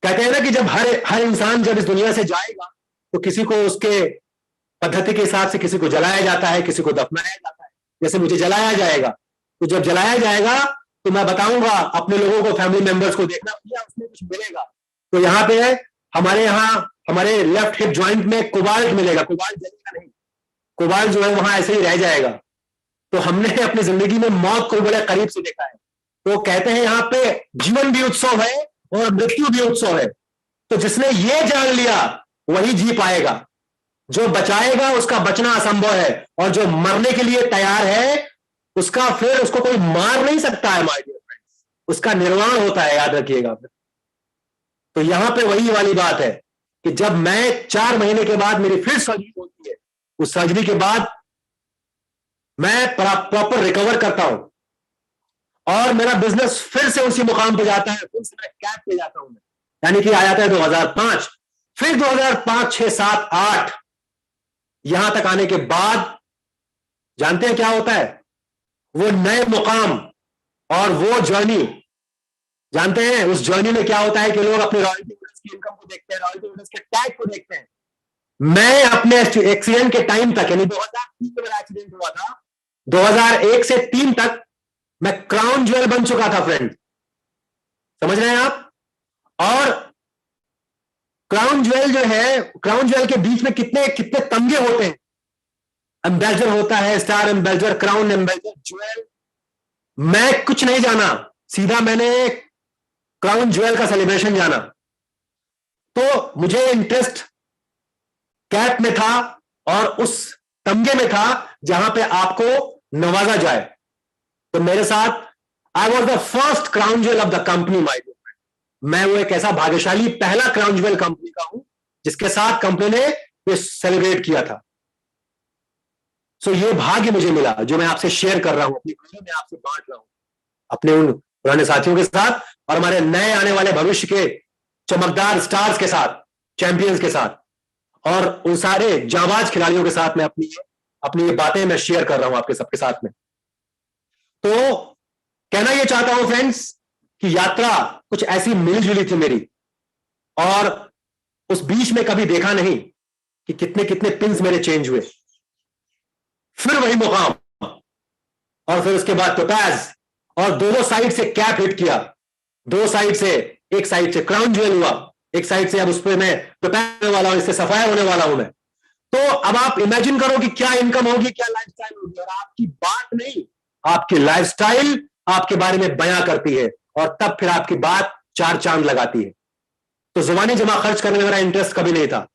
कहते हैं ना कि जब हर इंसान जब इस दुनिया से जाएगा तो किसी को उसके पद्धति के हिसाब से किसी को जलाया जाता है, किसी को दफनाया जाता है। जैसे मुझे जलाया जाएगा, तो जब जलाया जाएगा तो मैं बताऊंगा अपने लोगों को, फैमिली मेंबर्स को, देखना भैया उसमें कुछ मिलेगा। तो यहाँ पे हमारे लेफ्ट हिप ज्वाइंट में कोबाल्ट मिलेगा। कोबाल्ट जलेगा नहीं, कोबाल्ट जो है वहां ऐसे ही रह जाएगा। तो हमने अपनी जिंदगी में मौत को बड़े करीब से देखा है। तो कहते हैं यहाँ पे जीवन भी उत्सव है और मृत्यु भी उत्सव है। तो जिसने ये जान लिया वही जी पाएगा। जो बचाएगा उसका बचना असंभव है, और जो मरने के लिए तैयार है उसका फिर उसको कोई मार नहीं सकता है माय डियर फ्रेंड्स। उसका निर्वाण होता है, याद रखिएगा। तो यहां पे वही वाली बात है कि जब मैं 4 महीने के बाद मेरी फिर सर्जरी होती है, उस सर्जरी के बाद मैं प्रॉपर रिकवर करता हूं और मेरा बिजनेस फिर से उसी मुकाम पे जाता है। फिर से मैं कैप पे जाता हूं, यानी कि आ जाता है 2005, फिर 2005, 6, 7, 8, यहां तक आने के बाद जानते हैं क्या होता है? वो नए मुकाम और वो जर्नी, जानते हैं उस जर्नी में क्या होता है कि लोग अपने रॉयल्टी होल्डर्स की इनकम को देखते हैं, रॉयल्टी होल्डर्स के टैग को देखते हैं। मैं अपने एक्सीडेंट के टाइम तक, यानी 2003 में मेरा एक्सीडेंट हुआ था, 2001 से 3 तक मैं क्राउन ज्वेल बन चुका था फ्रेंड। समझ रहे हैं आप? और क्राउन ज्वेल जो है, क्राउन ज्वेल के बीच में कितने कितने तमगे होते हैं। एम्बेलजर होता है, स्टार एम्बेलजर, क्राउन एम्बेलजर, ज्वेल। मैं कुछ नहीं जाना, सीधा मैंने क्राउन ज्वेल का सेलिब्रेशन जाना। तो मुझे इंटरेस्ट कैप में था और उस तमगे में था जहां पे आपको नवाजा जाए। तो मेरे साथ I was the first crown jewel of the company my dear friend. मैं वो एक ऐसा भाग्यशाली पहला क्राउन ज्वेल कंपनी का हूं जिसके साथ कंपनी ने ये सेलिब्रेट किया था। सो ये भाग्य मुझे मिला जो मैं आपसे शेयर कर रहा हूं, अपनी खुशी में आपसे बांट रहा हूं, अपने उन पुराने साथियों के साथ और हमारे नए आने वाले भविष्य के चमकदार स्टार्स के साथ, चैंपियंस के साथ, और उन सारे जांबाज खिलाड़ियों के साथ मैं अपनी ये बातें मैं शेयर कर रहा हूं आपके सबके साथ में। तो कहना ये चाहता हूं फ्रेंड्स कि यात्रा कुछ ऐसी मिलजुली थी मेरी, और उस बीच में कभी देखा नहीं कि कितने कितने पिंस मेरे चेंज हुए। फिर वही मुकाम, और फिर उसके बाद टोपैज, और दोनों साइड से कैप हिट किया, दो साइड से, एक साइड से क्राउन ज्वेल हुआ, एक साइड से अब उस पर मैं टोपैज होने वाला हूं, इससे सफायर होने वाला हूं मैं। तो अब आप इमेजिन करो कि क्या इनकम होगी, क्या लाइफस्टाइल होगी, और आपकी बात नहीं, आपकी लाइफस्टाइल आपके बारे में बयां करती है, और तब फिर आपकी बात चार चांद लगाती है। तो जुबानी जमा खर्च करने में मेरा इंटरेस्ट कभी नहीं था।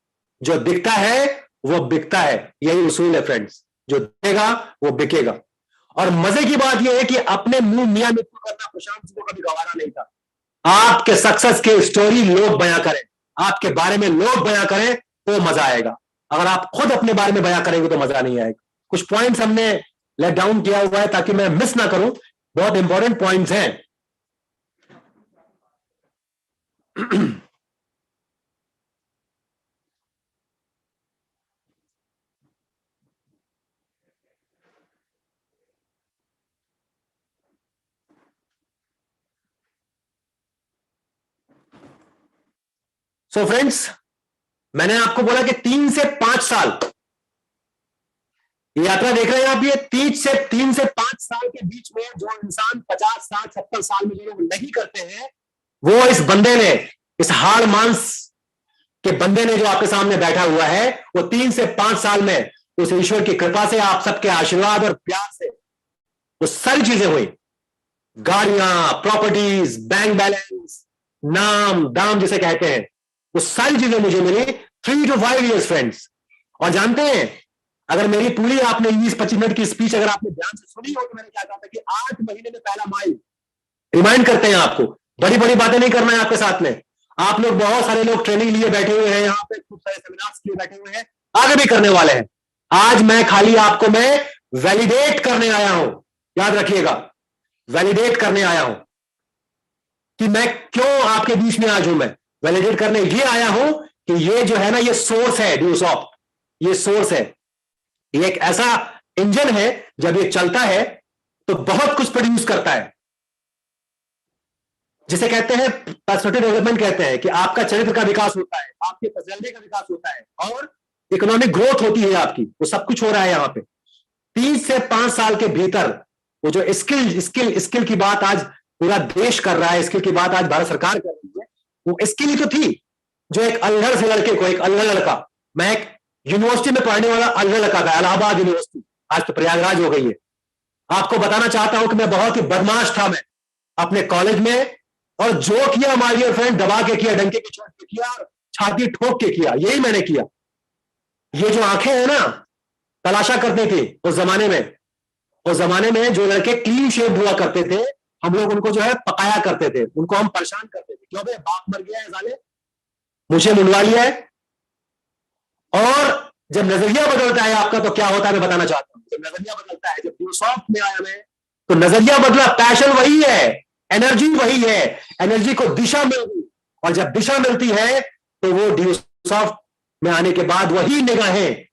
जो दिखता है वो बिकता है, यही उसूल है फ्रेंड्स। जो दिखेगा वो बिकेगा। और मजे की बात यह है कि अपने मुंह मियां मिट्टू करना प्रशांत को कभी गवारा नहीं था। आपके सक्सेस की स्टोरी लोग बयां करें, आपके बारे में लोग बयां करें तो मजा आएगा। अगर आप खुद अपने बारे में बयां करेंगे तो मजा नहीं आएगा। कुछ पॉइंट्स हमने लेट डाउन किया हुआ है ताकि मैं मिस ना करूं, बहुत इंपॉर्टेंट पॉइंट्स हैं। सो फ्रेंड्स, मैंने आपको बोला कि 3 से 5 साल ये यात्रा देख रहे हैं आप, ये 3 से 5 साल के बीच में जो इंसान 50, 60, 70 साल में जो लोग नहीं करते हैं, वो इस बंदे ने, इस हाड़ मांस के बंदे ने जो आपके सामने बैठा हुआ है, वो 3 से 5 साल में उस ईश्वर की कृपा से, आप सबके आशीर्वाद और प्यार से वो सारी चीजें हुई। गाड़ियां, प्रॉपर्टीज, बैंक बैलेंस, नाम दाम जिसे कहते हैं, वो सारी चीजें मुझे मिली 3 to 5 years फ्रेंड्स। और जानते हैं, अगर मेरी पूरी आपने 20-25 मिनट की स्पीच अगर आपने ध्यान से सुनी हो तो मैंने क्या कहा था कि 8 महीने में पहला माइल। रिमाइंड करते हैं आपको, बड़ी बड़ी बातें नहीं करना है आपके साथ में। आप लोग बहुत सारे लोग ट्रेनिंग लिए बैठे हुए हैं यहाँ पे, खूब सारे सेमिनार्स लिए बैठे हुए हैं, आगे भी करने वाले हैं। आज मैं खाली आपको मैं वैलिडेट करने आया हूं, याद रखिएगा, वैलिडेट करने आया हूं कि मैं क्यों आपके बीच में आज हूं। मैं वैलिडेट करने ये आया हूं कि ये जो है ना, ये सोर्स है ड्यूसॉफ्ट, ये सोर्स है, ये एक ऐसा इंजन है, जब ये चलता है तो बहुत कुछ प्रोड्यूस करता है, जिसे कहते हैं पर्सनालिटी डेवलपमेंट कहते हैं कि आपका चरित्र का विकास होता है, आपके पर्सनालिटी का विकास होता है, और इकोनॉमिक ग्रोथ होती है आपकी। वो सब कुछ हो रहा है यहाँ पे 3 से 5 साल के भीतर। वो जो स्किल की बात आज पूरा देश कर रहा है, स्किल की बात आज भारत सरकार कर रही है, वो स्किल ही तो थी जो एक अल्हड़ से लड़के को, एक अल्हड़ लड़का, मैं एक यूनिवर्सिटी में पढ़ने वाला अल्हड़ लड़का था, इलाहाबाद यूनिवर्सिटी, आज तो प्रयागराज हो गई है। आपको बताना चाहता हूं कि मैं बहुत ही बदमाश था मैं अपने कॉलेज में, और जो किया माय डियर फ्रेंड, दबा के किया, डंके की चोट पे किया, छाती ठोक के किया, यही मैंने किया। ये जो आंखें हैं ना, तलाशा करते थे उस जमाने में। उस जमाने में जो लड़के क्लीन शेव हुआ करते थे, हम लोग उनको जो है पकाया करते थे, उनको हम परेशान करते थे, क्यों भाई बाप मर गया है साले, मुझे मुंडवा लिया है। और जब नजरिया बदलता है आपका तो क्या होता है मैं बताना चाहता हूं। जब नजरिया बदलता है, जब ड्यूसॉफ्ट में आया मैं, तो नजरिया बदला, पैशन वही है, एनर्जी वही है, एनर्जी को दिशा मिल गई, और जब दिशा मिलती है तो वो ड्यूसॉफ्ट में आने के बाद वही निगाहें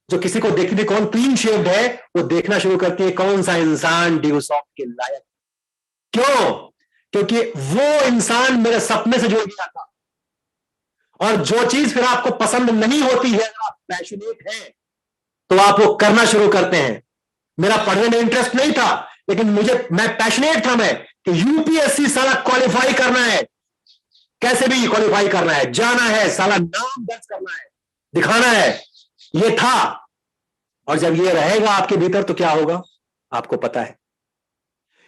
जो किसी को देखने, कौन क्लीन शेव्ड है, वो देखना शुरू करती है कौन सा इंसान ड्यूसॉफ्ट के लायक। क्यों? क्योंकि वो इंसान मेरे सपने से जुड़ गया था। और जो चीज फिर आपको पसंद नहीं होती है, अगर आप पैशनेट हैं तो आप वो करना शुरू करते हैं। मेरा पढ़ने में इंटरेस्ट नहीं था, लेकिन मैं पैशनेट था मैं कि यूपीएससी साला क्वालिफाई करना है, कैसे भी क्वालिफाई करना है, जाना है, साला नाम दर्ज करना है, दिखाना है, ये था। और जब ये रहेगा आपके भीतर तो क्या होगा आपको पता है।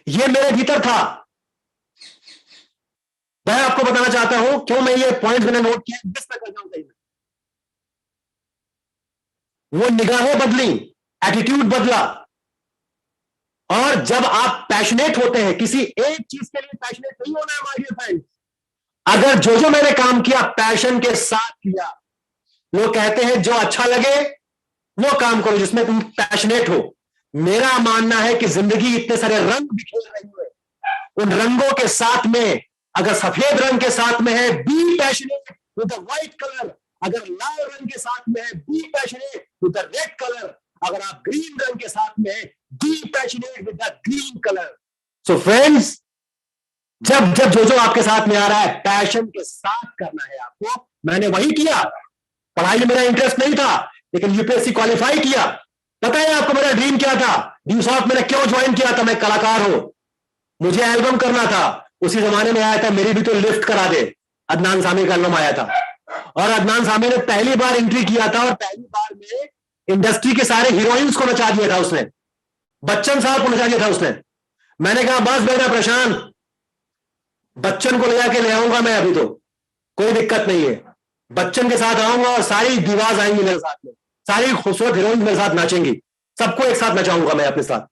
ये मेरे भीतर था। मैं आपको बताना चाहता हूं क्यों मैं ये पॉइंट मैंने नोट किया, मिस ना कर जाऊं कहीं। वो निगाहें बदली, एटीट्यूड बदला। और जब आप पैशनेट होते हैं, किसी एक चीज के लिए पैशनेट नहीं होना है माय डियर फ्रेंड। अगर जो मैंने काम किया पैशन के साथ किया, लोग कहते हैं जो अच्छा लगे वो काम करो जिसमें तुम पैशनेट हो। मेरा मानना है कि जिंदगी इतने सारे रंग बिखेर रही है, उन रंगों के साथ में अगर सफेद रंग के साथ में है, be passionate with the white colour. अगर लाल रंग के साथ में है, be passionate with the red colour. अगर आप ग्रीन रंग के साथ में है, be passionate with the green colour. So friends, जब जब जो आपके साथ में आ रहा है, पैशन के साथ करना है आपको। मैंने वही किया। पढ़ाई में मेरा इंटरेस्ट नहीं था, लेकिन यूपीएससी क्वालिफाई किया, पता है आपको मेरा ड्रीम क्या था? ड्यूसॉफ्ट मैंने क्यों ज्वाइन किया था? मैं कलाकार हूं, मुझे एल्बम करना था। उसी जमाने में आया था मेरी भी तो लिफ्ट करा दे, अदनान सामी का एल्बम आया था, और अदनान सामी ने पहली बार एंट्री किया था और पहली बार में इंडस्ट्री के सारे हीरोइंस को नचा दिया था उसने, बच्चन साहब को नचा दिया था उसने। मैंने कहा बस बेटा प्रशांत, बच्चन को ले जाके ले आऊंगा मैं, अभी तो कोई दिक्कत नहीं है, बच्चन के साथ आऊंगा और सारी दीवाज आएंगी मेरे साथ में, सारी खूबसूरत हीरोइन मेरे साथ नाचेंगी, सबको एक साथ नचाऊंगा मैं अपने साथ।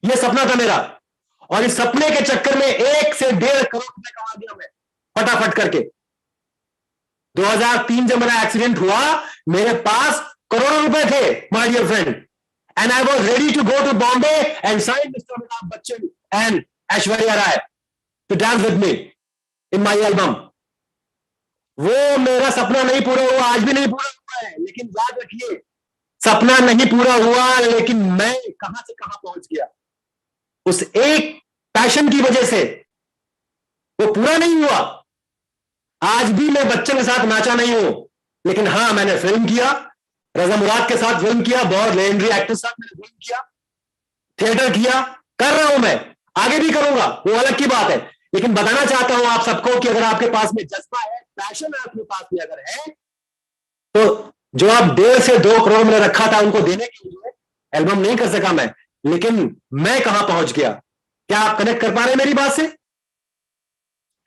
यह सपना था मेरा, और इस सपने के चक्कर में 1 से 1.5 करोड़ रुपए कमा दिया मैं फटाफट करके। 2003 जब मेरा एक्सीडेंट हुआ, मेरे पास करोड़ों रुपए थे my dear friend, and I was ready to go to Bombay and sign mister Amitabh Bachchan and Aishwarya Rai to dance with me in my album. वो मेरा सपना नहीं पूरा हुआ, आज भी नहीं पूरा हुआ है, लेकिन याद रखिए, सपना नहीं पूरा हुआ, लेकिन मैं कहां से कहां पहुंच गया उस एक पैशन की वजह से। वो पूरा नहीं हुआ, आज भी मैं बच्चन के साथ नाचा नहीं हूं, लेकिन हां मैंने फिल्म किया, रजा मुराद के साथ फिल्म किया, बहुत लेजेंडरी एक्टर साथ मैंने फिल्म किया, थिएटर किया, कर रहा हूं मैं, आगे भी करूंगा, वो अलग की बात है। लेकिन बताना चाहता हूं आप सबको कि अगर आपके पास में जज्बा है, पैशन आपके पास में अगर है, तो जो आप 1.5 से 2 करोड़ मैंने रखा था उनको देने के लिए, एल्बम नहीं कर सका मैं, लेकिन मैं कहां पहुंच गया। क्या आप कनेक्ट कर पा रहे हैं मेरी बात से?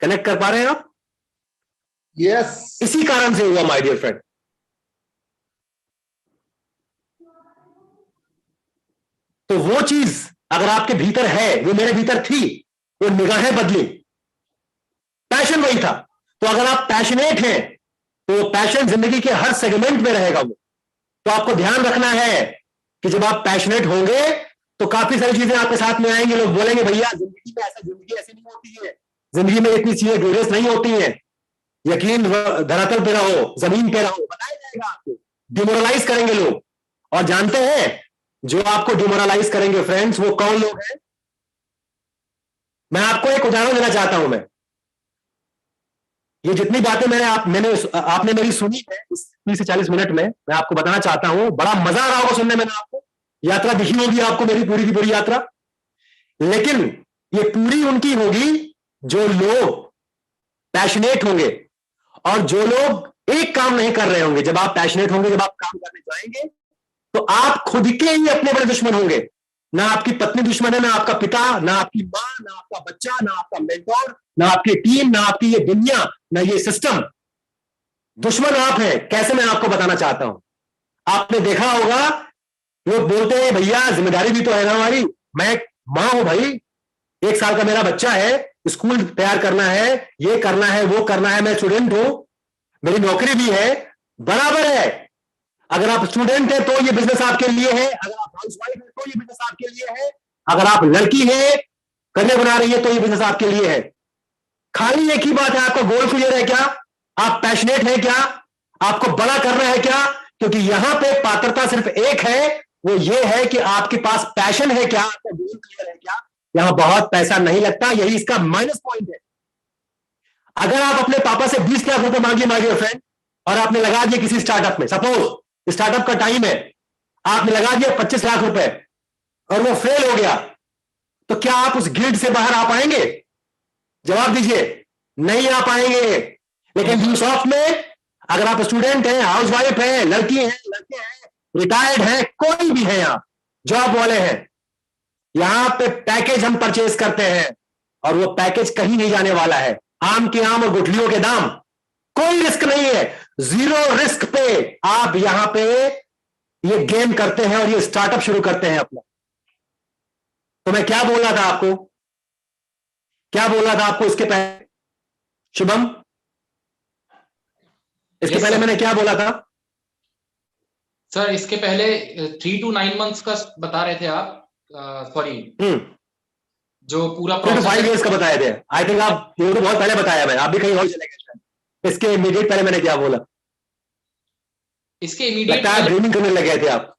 कनेक्ट कर पा रहे हैं आप? यस। इसी कारण से हुआ माय डियर फ्रेंड। तो वो चीज अगर आपके भीतर है, वो मेरे भीतर थी, वो निगाहें बदली, पैशन वही था। तो अगर आप पैशनेट हैं, तो पैशन जिंदगी के हर सेगमेंट में रहेगा वो। तो आपको ध्यान रखना है कि जब आप पैशनेट होंगे तो काफी सारी चीजें आपके साथ में आएंगी। लोग बोलेंगे भैया जिंदगी में ऐसा, जिंदगी ऐसी नहीं होती है, जिंदगी में इतनी चीजें ग्लोरियस नहीं होती हैं, यकीन धरातल पे रहो, जमीन पे रहो, बताया जाएगा आपको। डिमोरलाइज करेंगे लोग, और जानते हैं जो आपको डिमोरलाइज करेंगे फ्रेंड्स, वो कौन लोग हैं? मैं आपको एक उदाहरण देना चाहता हूं। मैं ये जितनी बातें आपने मेरी सुनी है इस 30 से 40 मिनट में, मैं आपको बताना चाहता हूं, बड़ा मजा आ रहा होगा सुनने में, आपको यात्रा दिखी होगी आपको मेरी पूरी की पूरी यात्रा, लेकिन ये पूरी उनकी होगी जो लोग पैशनेट होंगे, और जो लोग एक काम नहीं कर रहे होंगे। जब आप पैशनेट होंगे, जब आप काम करने जाएंगे, तो आप खुद के ही अपने बड़े दुश्मन होंगे। ना आपकी पत्नी दुश्मन है, ना आपका पिता, ना आपकी मां, ना आपका बच्चा, ना आपका मेंटोर, ना आपकी टीम, ना आपकी ये दुनिया, ना ये सिस्टम। दुश्मन आप हैं। कैसे? मैं आपको बताना चाहता हूं। आपने देखा होगा लोग बोलते हैं भैया जिम्मेदारी भी तो है ना हमारी, मैं मां हूं भाई, 1 साल का मेरा बच्चा है, स्कूल तैयार करना है, ये करना है, वो करना है, मैं स्टूडेंट हूं, मेरी नौकरी भी है, बराबर है। अगर आप स्टूडेंट है तो ये बिजनेस आपके लिए है, अगर आप हाउसवाइफ है तो ये बिजनेस आपके लिए है, अगर आप लड़की है कन्या बना रही है तो ये बिजनेस आपके लिए है। खाली एक ही बात है, आपका गोल क्लियर है क्या? आप पैशनेट है क्या? आपको बड़ा करना है क्या? क्योंकि यहां पे पात्रता सिर्फ एक है, वो ये है कि आपके पास पैशन है क्या, आपका गोल क्लियर है क्या। यहां बहुत पैसा नहीं लगता, यही इसका माइनस पॉइंट है। अगर आप अपने पापा से 20 लाख रुपए मांगिए माय डियर फ्रेंड, और आपने लगा दिया किसी स्टार्टअप में, सपोज स्टार्टअप का टाइम है, आपने लगा दिया 25 लाख रुपए और वो फेल हो गया, तो क्या आप उस गिल्ड से बाहर आ पाएंगे? जवाब दीजिए, नहीं आ पाएंगे। लेकिन ड्यूसॉफ्ट में अगर आप स्टूडेंट हैं, हाउसवाइफ हैं, लड़की हैं, लड़के हैं, रिटायर्ड हैं, कोई भी है, यहां जॉब वाले हैं, यहां पे पैकेज हम परचेज करते हैं, और वो पैकेज कहीं नहीं जाने वाला है। आम के आम और गुठलियों के दाम, कोई रिस्क नहीं है, 0 रिस्क पे आप यहां पे ये गेम करते हैं और ये स्टार्टअप शुरू करते हैं अपना। तो मैं क्या बोल रहा था आपको, क्या बोल रहा था आपको इसके पहले शुभम? इसके पहले मैंने क्या बोला था सर? इसके पहले 3 to 9 months का बता रहे थे आप, सॉरी जो पूरा 3 to 5 years का बताया थे। आई थिंक आप तो बहुत पहले बताया, मैं आप भी कहीं और चले गए। इसके इमीडिएट पहले मैंने क्या बोला? इसके इमीडिएट ड्रीमिंग करने लगे थे आप,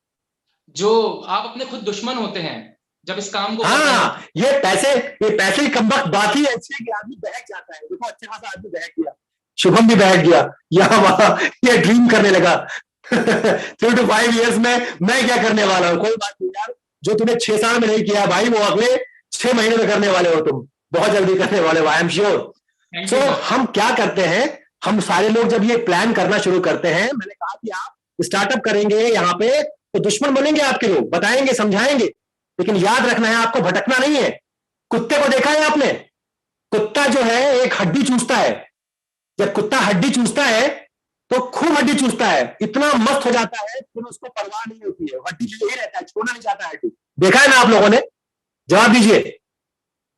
जो आप अपने खुद दुश्मन होते हैं जब इस काम को हाँ, ये पैसे की कमबख्त बात ही ऐसी है कि आदमी बहक जाता है। देखो अच्छा खासा आदमी बहक गया, शुभम भी बहक गया, यहाँ वहां ये ड्रीम करने लगा, 3 to 5 years में मैं क्या करने वाला हूं? कोई बात नहीं यार, जो तूने 6 साल में नहीं किया भाई, वो अगले 6 महीने में करने वाले हो तुम, बहुत जल्दी करने वाले हो, आई एम श्योर। सो हम क्या करते हैं, हम सारे लोग जब ये प्लान करना शुरू करते हैं, मैंने कहा कि आप स्टार्टअप करेंगे यहाँ पे तो दुश्मन बनेंगे आपके लोग, बताएंगे समझाएंगे, लेकिन याद रखना है आपको भटकना नहीं है। कुत्ते को देखा है आपने? कुत्ता जो है एक हड्डी चूसता है, जब कुत्ता हड्डी चूसता है तो खूब हड्डी चूसता है, इतना मस्त हो जाता है फिर उसको परवाह नहीं होती है, हड्डी लिए ही रहता है, छोड़ना नहीं चाहता है हड्डी। देखा है ना आप लोगों ने? जवाब दीजिए,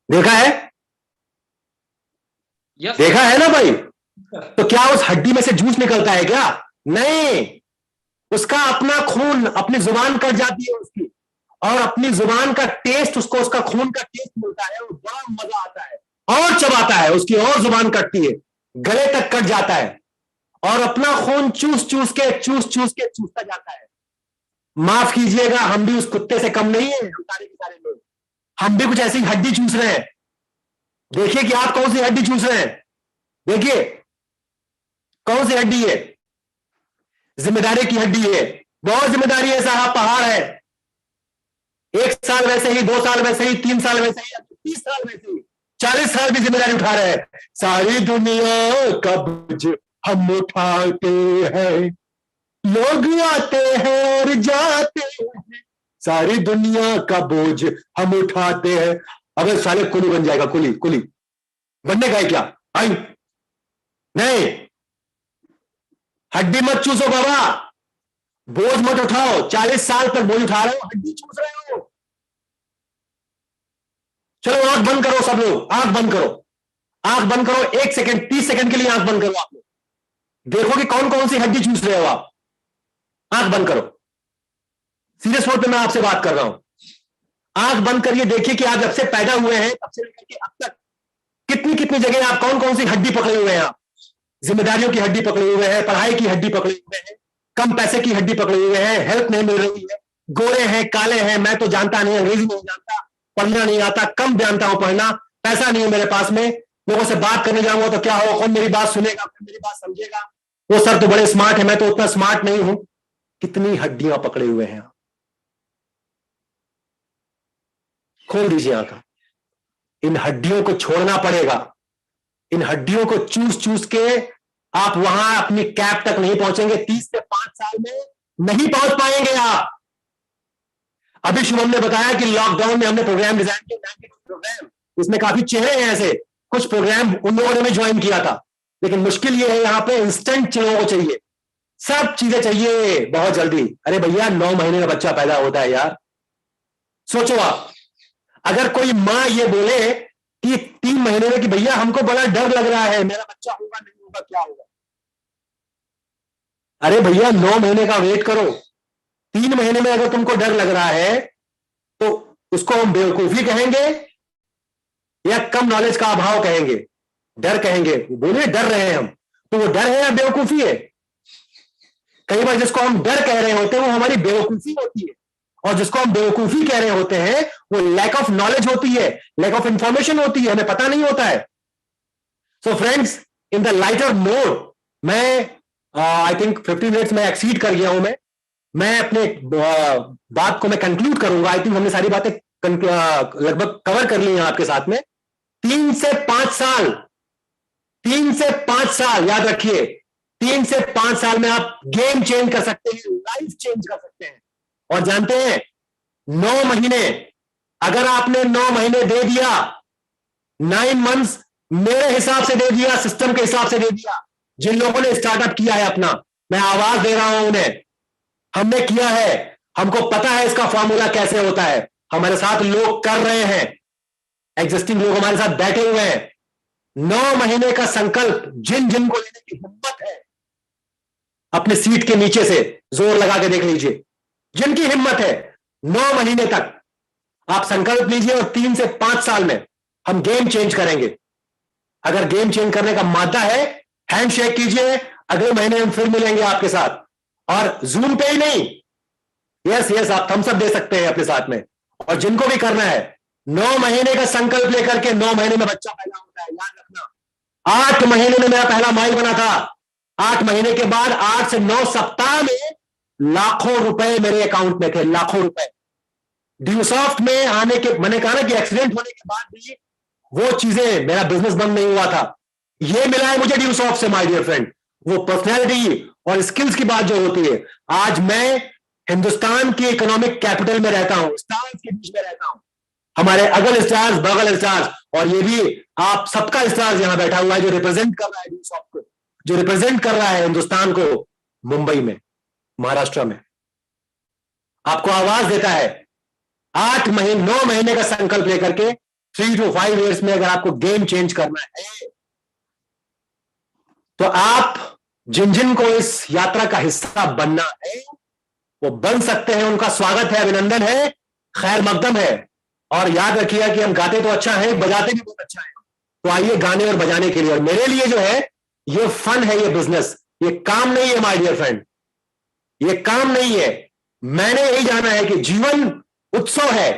देखा है? देखा है ना भाई? तो क्या उस हड्डी में से जूस निकलता है क्या? नहीं, उसका अपना खून, अपनी जुबान कट जाती है उसकी, और अपनी जुबान का टेस्ट, उसको उसका खून का टेस्ट मिलता है, और बड़ा मजा आता है, और चबाता है, उसकी और जुबान कटती है, गले तक कट जाता है, और अपना खून चूस चूस के चूसता जाता है। माफ कीजिएगा, हम भी उस कुत्ते से कम नहीं है, हम सारे के सारे लोग, हम भी कुछ ऐसी हड्डी चूस रहे हैं। देखिए कि आप कौन सी हड्डी चूस रहे हैं, देखिए कौन सी हड्डी है? जिम्मेदारी की हड्डी है, बहुत जिम्मेदारी है साहब, पहाड़ है। 1 साल वैसे ही, 2 साल वैसे ही, 3 साल वैसे ही, 30 साल वैसे ही, 40 साल भी जिम्मेदारी उठा रहे हैं। सारी दुनिया का बोझ हम उठाते हैं, लोग आते हैं और जाते हैं, सारी दुनिया का बोझ हम उठाते हैं। अगर साले कुली बन जाएगा, कुली कुली बनने का है क्या? आई नहीं, हड्डी मत चूसो बाबा, बोझ मत उठाओ, 40 साल तक बोझ उठा रहे हो, हड्डी चूस रहे हो। चलो आंख बंद करो सब लोग, आंख बंद करो, आंख बंद करो, 1 सेकंड, 30 सेकंड के लिए आंख बंद करो। आप लोग देखो कि कौन कौन सी हड्डी चूस रहे हो आप, आंख बंद करो, सीरियस मोड पे मैं आपसे बात कर रहा हूं। आंख बंद करिए, देखिए कि आप जब से पैदा हुए हैं तब से लेकर के अब तक कितनी कितनी जगह आप कौन कौन सी हड्डी पकड़े हुए हैं। आप जिम्मेदारियों की हड्डी पकड़े हुए हैं, पढ़ाई की हड्डी पकड़े हुए हैं, कम पैसे की हड्डी पकड़े हुए हैं, हेल्प नहीं मिल रही है, गोरे हैं काले हैं, मैं तो जानता नहीं, अंग्रेजी नहीं जानता, पढ़ना नहीं आता, कम जानता हूं पढ़ना, पैसा नहीं है मेरे पास में, लोगों से बात करने जाऊंगा तो क्या हो, कौन मेरी बात सुनेगा, कौन मेरी बात समझेगा, वो सर तो बड़े स्मार्ट है, मैं तो उतना स्मार्ट नहीं हूं। कितनी हड्डियां पकड़े हुए हैं। खोल दीजिए आंख, इन हड्डियों को छोड़ना पड़ेगा, इन हड्डियों को चूस चूस के आप वहां अपनी कैप तक नहीं पहुंचेंगे, 30 से 5 साल में नहीं पहुंच पाएंगे आप। अभी शुभम ने बताया कि लॉकडाउन में हमने प्रोग्राम डिजाइन किया, 92 प्रोग्राम, इसमें काफी चेहरे हैं ऐसे, कुछ प्रोग्राम उन लोगों ने भी ज्वाइन किया था, लेकिन मुश्किल ये है यहाँ पे इंस्टेंट चीजों को चाहिए, सब चीजें चाहिए बहुत जल्दी। अरे भैया 9 महीने का बच्चा पैदा होता है यार, सोचो आप, अगर कोई माँ ये बोले कि 3 महीने में कि भैया हमको बड़ा डर लग रहा है, मेरा बच्चा होगा नहीं होगा, क्या होगा? अरे भैया 9 महीने का वेट करो, 3 महीने में अगर तुमको डर लग रहा है तो उसको हम बेवकूफी कहेंगे या कम नॉलेज का अभाव कहेंगे? डर कहेंगे, बोले डर रहे हैं हम, तो वो डर है या बेवकूफी है? कई बार जिसको हम डर कह रहे होते हैं वो हमारी बेवकूफी होती है, और जिसको हम बेवकूफी कह रहे होते हैं वो लैक ऑफ नॉलेज होती है, लैक ऑफ इंफॉर्मेशन होती है, हमें पता नहीं होता है। So friends, in the lighter note, मैं आई थिंक 15 मिनट्स में एक्सीड कर गया हूं। मैं अपने बात को मैं कंक्लूड करूंगा। आई थिंक हमने सारी बातें लगभग कवर कर ली हैं आपके साथ में। 3 से 5 साल, 3 से 5 साल याद रखिए, 3 से 5 साल में आप गेम चेंज कर सकते हैं, लाइफ चेंज कर सकते हैं। और जानते हैं 9 महीने, अगर आपने 9 महीने दे दिया, 9 मंथ्स मेरे हिसाब से दे दिया, सिस्टम के हिसाब से दे दिया, जिन लोगों ने स्टार्टअप किया है अपना, मैं आवाज दे रहा हूं उन्हें, हमने किया है, हमको पता है इसका फॉर्मूला कैसे होता है, हमारे साथ लोग कर रहे हैं, एग्जिस्टिंग लोग हमारे साथ बैठे हुए हैं। 9 महीने का संकल्प जिन जिन को लेने की हिम्मत है, अपने सीट के नीचे से जोर लगा के देख लीजिए, जिनकी हिम्मत है 9 महीने तक आप संकल्प लीजिए, और 3 से 5 साल में हम गेम चेंज करेंगे। अगर गेम चेंज करने का मादा है, हैंडशेक कीजिए, अगले महीने हम फिर मिलेंगे आपके साथ, और जूम पे ही नहीं, यस आप थम्स अप दे सकते हैं अपने साथ में। और जिनको भी करना है, 9 महीने का संकल्प लेकर के 9 महीने में बच्चा पैदा होता है, याद रखना। 8 महीने में मेरा पहला माइल बना था, 8 महीने के बाद 8 से 9 सप्ताह में लाखों रुपए मेरे अकाउंट में थे, लाखों रुपए। ड्यूसॉफ्ट में आने के, मैंने कहा ना कि एक्सीडेंट होने के बाद भी वो चीजें, मेरा बिजनेस बंद नहीं हुआ था। ये मिला है मुझे ड्यूसॉफ्ट से माय डियर फ्रेंड, वो पर्सनैलिटी और स्किल्स की बात जो होती है। आज मैं हिंदुस्तान की इकोनॉमिक कैपिटल में रहता हूं, स्टार्स के बीच में रहता हूं, हमारे अगल स्टार्स बगल स्टार्स, और ये भी आप सबका स्टार्स यहां बैठा हुआ है जो रिप्रेजेंट कर रहा है ड्यूसॉफ्ट को, जो रिप्रेजेंट कर रहा है हिंदुस्तान को मुंबई में, महाराष्ट्र में, आपको आवाज देता है। 8 महीने 9 महीने का संकल्प लेकर के 3 to 5 years में अगर आपको गेम चेंज करना है तो आप जिन जिन को इस यात्रा का हिस्सा बनना है वो बन सकते हैं। उनका स्वागत है, अभिनंदन है, खैर मकदम है। और याद रखिएगा कि हम गाते तो अच्छा है, बजाते भी बहुत अच्छा है। तो आइए गाने और बजाने के लिए। और मेरे लिए जो है ये फन है, ये बिजनेस, ये काम नहीं है माय डियर फ्रेंड, ये काम नहीं है। मैंने यही जाना है कि जीवन उत्सव है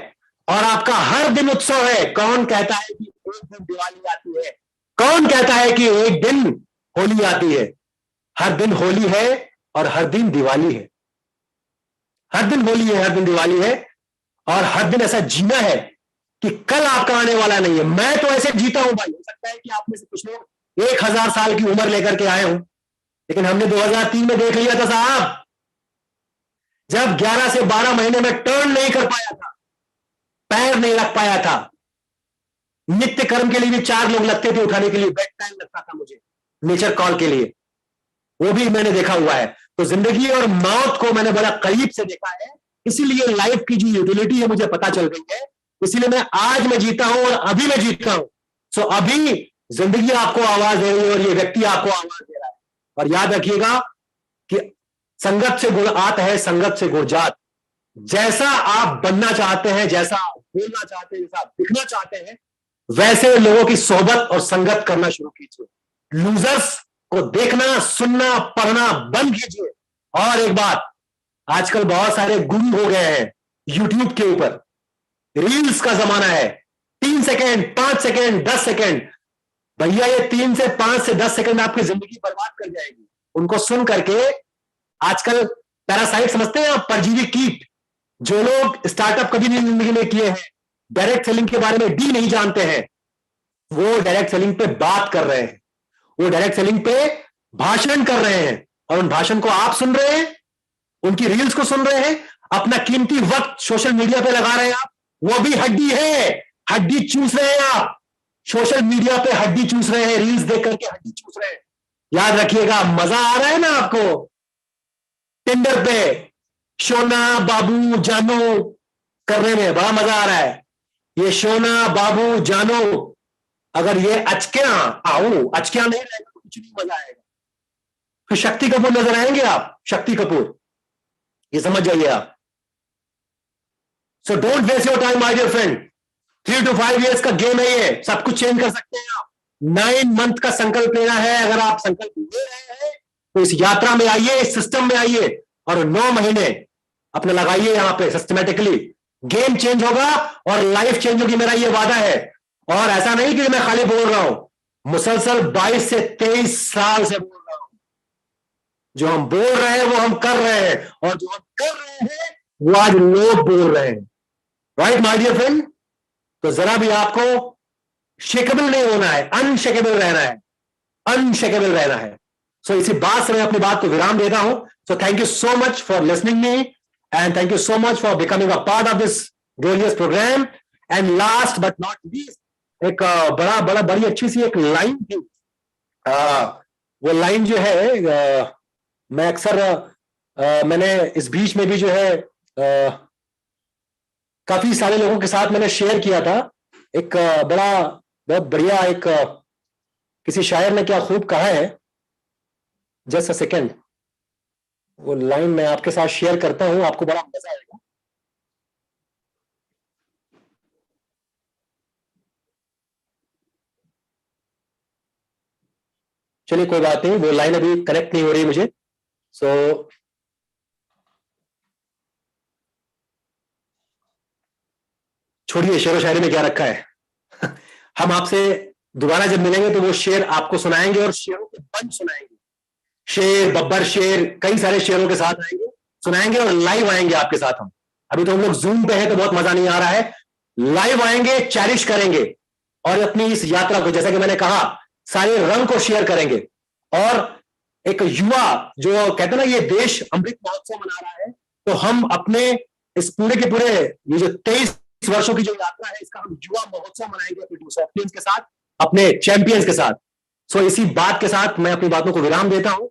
और आपका हर दिन उत्सव है। कौन कहता है कि एक दिन दिवाली आती है, कौन कहता है कि एक दिन होली आती है? हर दिन होली है और हर दिन दिवाली है, हर दिन होली है, हर दिन दिवाली है, और हर दिन ऐसा जीना है कि कल आपका आने वाला नहीं है। मैं तो ऐसे जीता हूं भाई, हो सकता है कि आप में से कुछ लोग 1000 साल की उम्र लेकर के आए हो, लेकिन हमने 2003 में देख लिया था साहब, जब 11 से 12 महीने में टर्न नहीं कर पाया था, पैर नहीं रख पाया था। नित्य कर्म के लिए भी 4 लोग लगते थे उठाने के लिए, बेड टाइम लगता था मुझे नेचर कॉल के लिए, वो भी मैंने देखा हुआ है। तो जिंदगी और मौत को मैंने बड़ा करीब से देखा है, इसीलिए लाइफ की जो यूटिलिटी है मुझे पता चल गई है। इसीलिए मैं आज में जीता हूं और अभी मैं जीता हूं। सो अभी जिंदगी आपको आवाज दे रही है और ये व्यक्ति आपको आवाज दे रहा है। और याद रखिएगा कि संगत से गुण आता है, संगत से गुण जात। जैसा आप बनना चाहते हैं, जैसा आप बोलना चाहते हैं, जैसा आप दिखना चाहते हैं, वैसे लोगों की सोहबत और संगत करना शुरू कीजिए। लूजर्स को देखना, सुनना, पढ़ना बंद कीजिए। और एक बात, आजकल बहुत सारे गुरु हो गए हैं यूट्यूब के ऊपर, रील्स का जमाना है। 3 सेकेंड, 5 सेकेंड, 10 सेकेंड, भैया ये 3 से 5 से 10 सेकेंड आपकी जिंदगी बर्बाद कर जाएगी। उनको सुन करके, आजकल पैरासाइट समझते हैं आप, परजीवी कीट, जो लोग स्टार्टअप कभी नहीं जिंदगी में किए हैं, डायरेक्ट सेलिंग के बारे में डी नहीं जानते हैं, वो डायरेक्ट सेलिंग पे बात कर रहे हैं, वो डायरेक्ट सेलिंग पे भाषण कर रहे हैं, और उन भाषण को आप सुन रहे हैं, उनकी रील्स को सुन रहे हैं, अपना कीमती वक्त सोशल मीडिया पे लगा रहे हैं आप। वो भी हड्डी है, हड्डी चूस रहे हैं आप, सोशल मीडिया पे हड्डी चूस रहे हैं, रील्स देख करके हड्डी चूस रहे हैं। याद रखिएगा, मजा आ रहा है ना आपको टिंडर पे शोना बाबू जानो करने में? बड़ा मजा आ रहा है। ये शोना बाबू जानो, अगर ये अचकियां अचकियां नहीं रहेगा तो कुछ नहीं मजा आएगा। फिर शक्ति कपूर नजर आएंगे आप, शक्ति कपूर, ये समझ जाइए आप। So don't waste your time my dear friend. 3 to 5 years का गेम है ये, सब कुछ चेंज कर सकते हैं आप। 9 मंथ का संकल्प लेना है। अगर आप संकल्प ले रहे हैं तो इस यात्रा में आइए, इस सिस्टम में आइए, और 9 महीने अपने लगाइए यहां पे सिस्टमेटिकली। गेम चेंज होगा और लाइफ चेंज होगी, मेरा ये वादा है। और ऐसा नहीं कि मैं खाली बोल रहा हूं, मुसलसल 22 से 23 साल से बोल रहा हूं। जो हम बोल रहे हैं वो हम कर रहे हैं, और जो हम कर रहे हैं वो आज लोग बोल रहे हैं। Right my dear friend? तो जरा भी आपको शेकेबल नहीं होना है, अनशेकेबल रहना है, अनशेकेबल रहना है। सो इसी बात से मैं अपनी बात को विराम देता हूं। So thank you so much for listening me, and thank you so much for becoming a part of this glorious programme. And last but not least, एक बड़ी अच्छी सी एक लाइन थी। वो लाइन जो है, मैं अक्सर मैंने इस बीच में भी जो है काफी सारे लोगों के साथ मैंने शेयर किया था। एक बहुत बढ़िया एक किसी शायर ने क्या खूब कहा है, जस्ट अ सेकेंड, वो लाइन मैं आपके साथ शेयर करता हूं, आपको बड़ा मजा आएगा। चलिए कोई बात नहीं, वो लाइन अभी कनेक्ट नहीं हो रही मुझे। सो छोड़िए, शेर व शायरी में क्या रखा है। हम आपसे दोबारा जब मिलेंगे तो वो शेर आपको सुनाएंगे, और शेरों के बंद सुनाएंगे। शेर, बब्बर शेर, कई सारे शेरों के साथ आएंगे, सुनाएंगे और लाइव आएंगे आपके साथ हम। अभी तो हम लोग जूम पे है तो बहुत मजा नहीं आ रहा है, लाइव आएंगे, चैरिश करेंगे और अपनी इस यात्रा को, जैसा कि मैंने कहा, सारे रंग को शेयर करेंगे। और एक युवा जो कहते हैं ना, ये देश अमृत महोत्सव मना रहा है, तो हम अपने इस पूरे के पूरे ये जो 23 वर्षों की जो यात्रा है, इसका हम युवा महोत्सव मनाएंगे अपने सॉफ्टवेयर के साथ, अपने चैंपियंस के साथ। सो इसी बात के साथ मैं अपनी बातों को विराम देता हूं।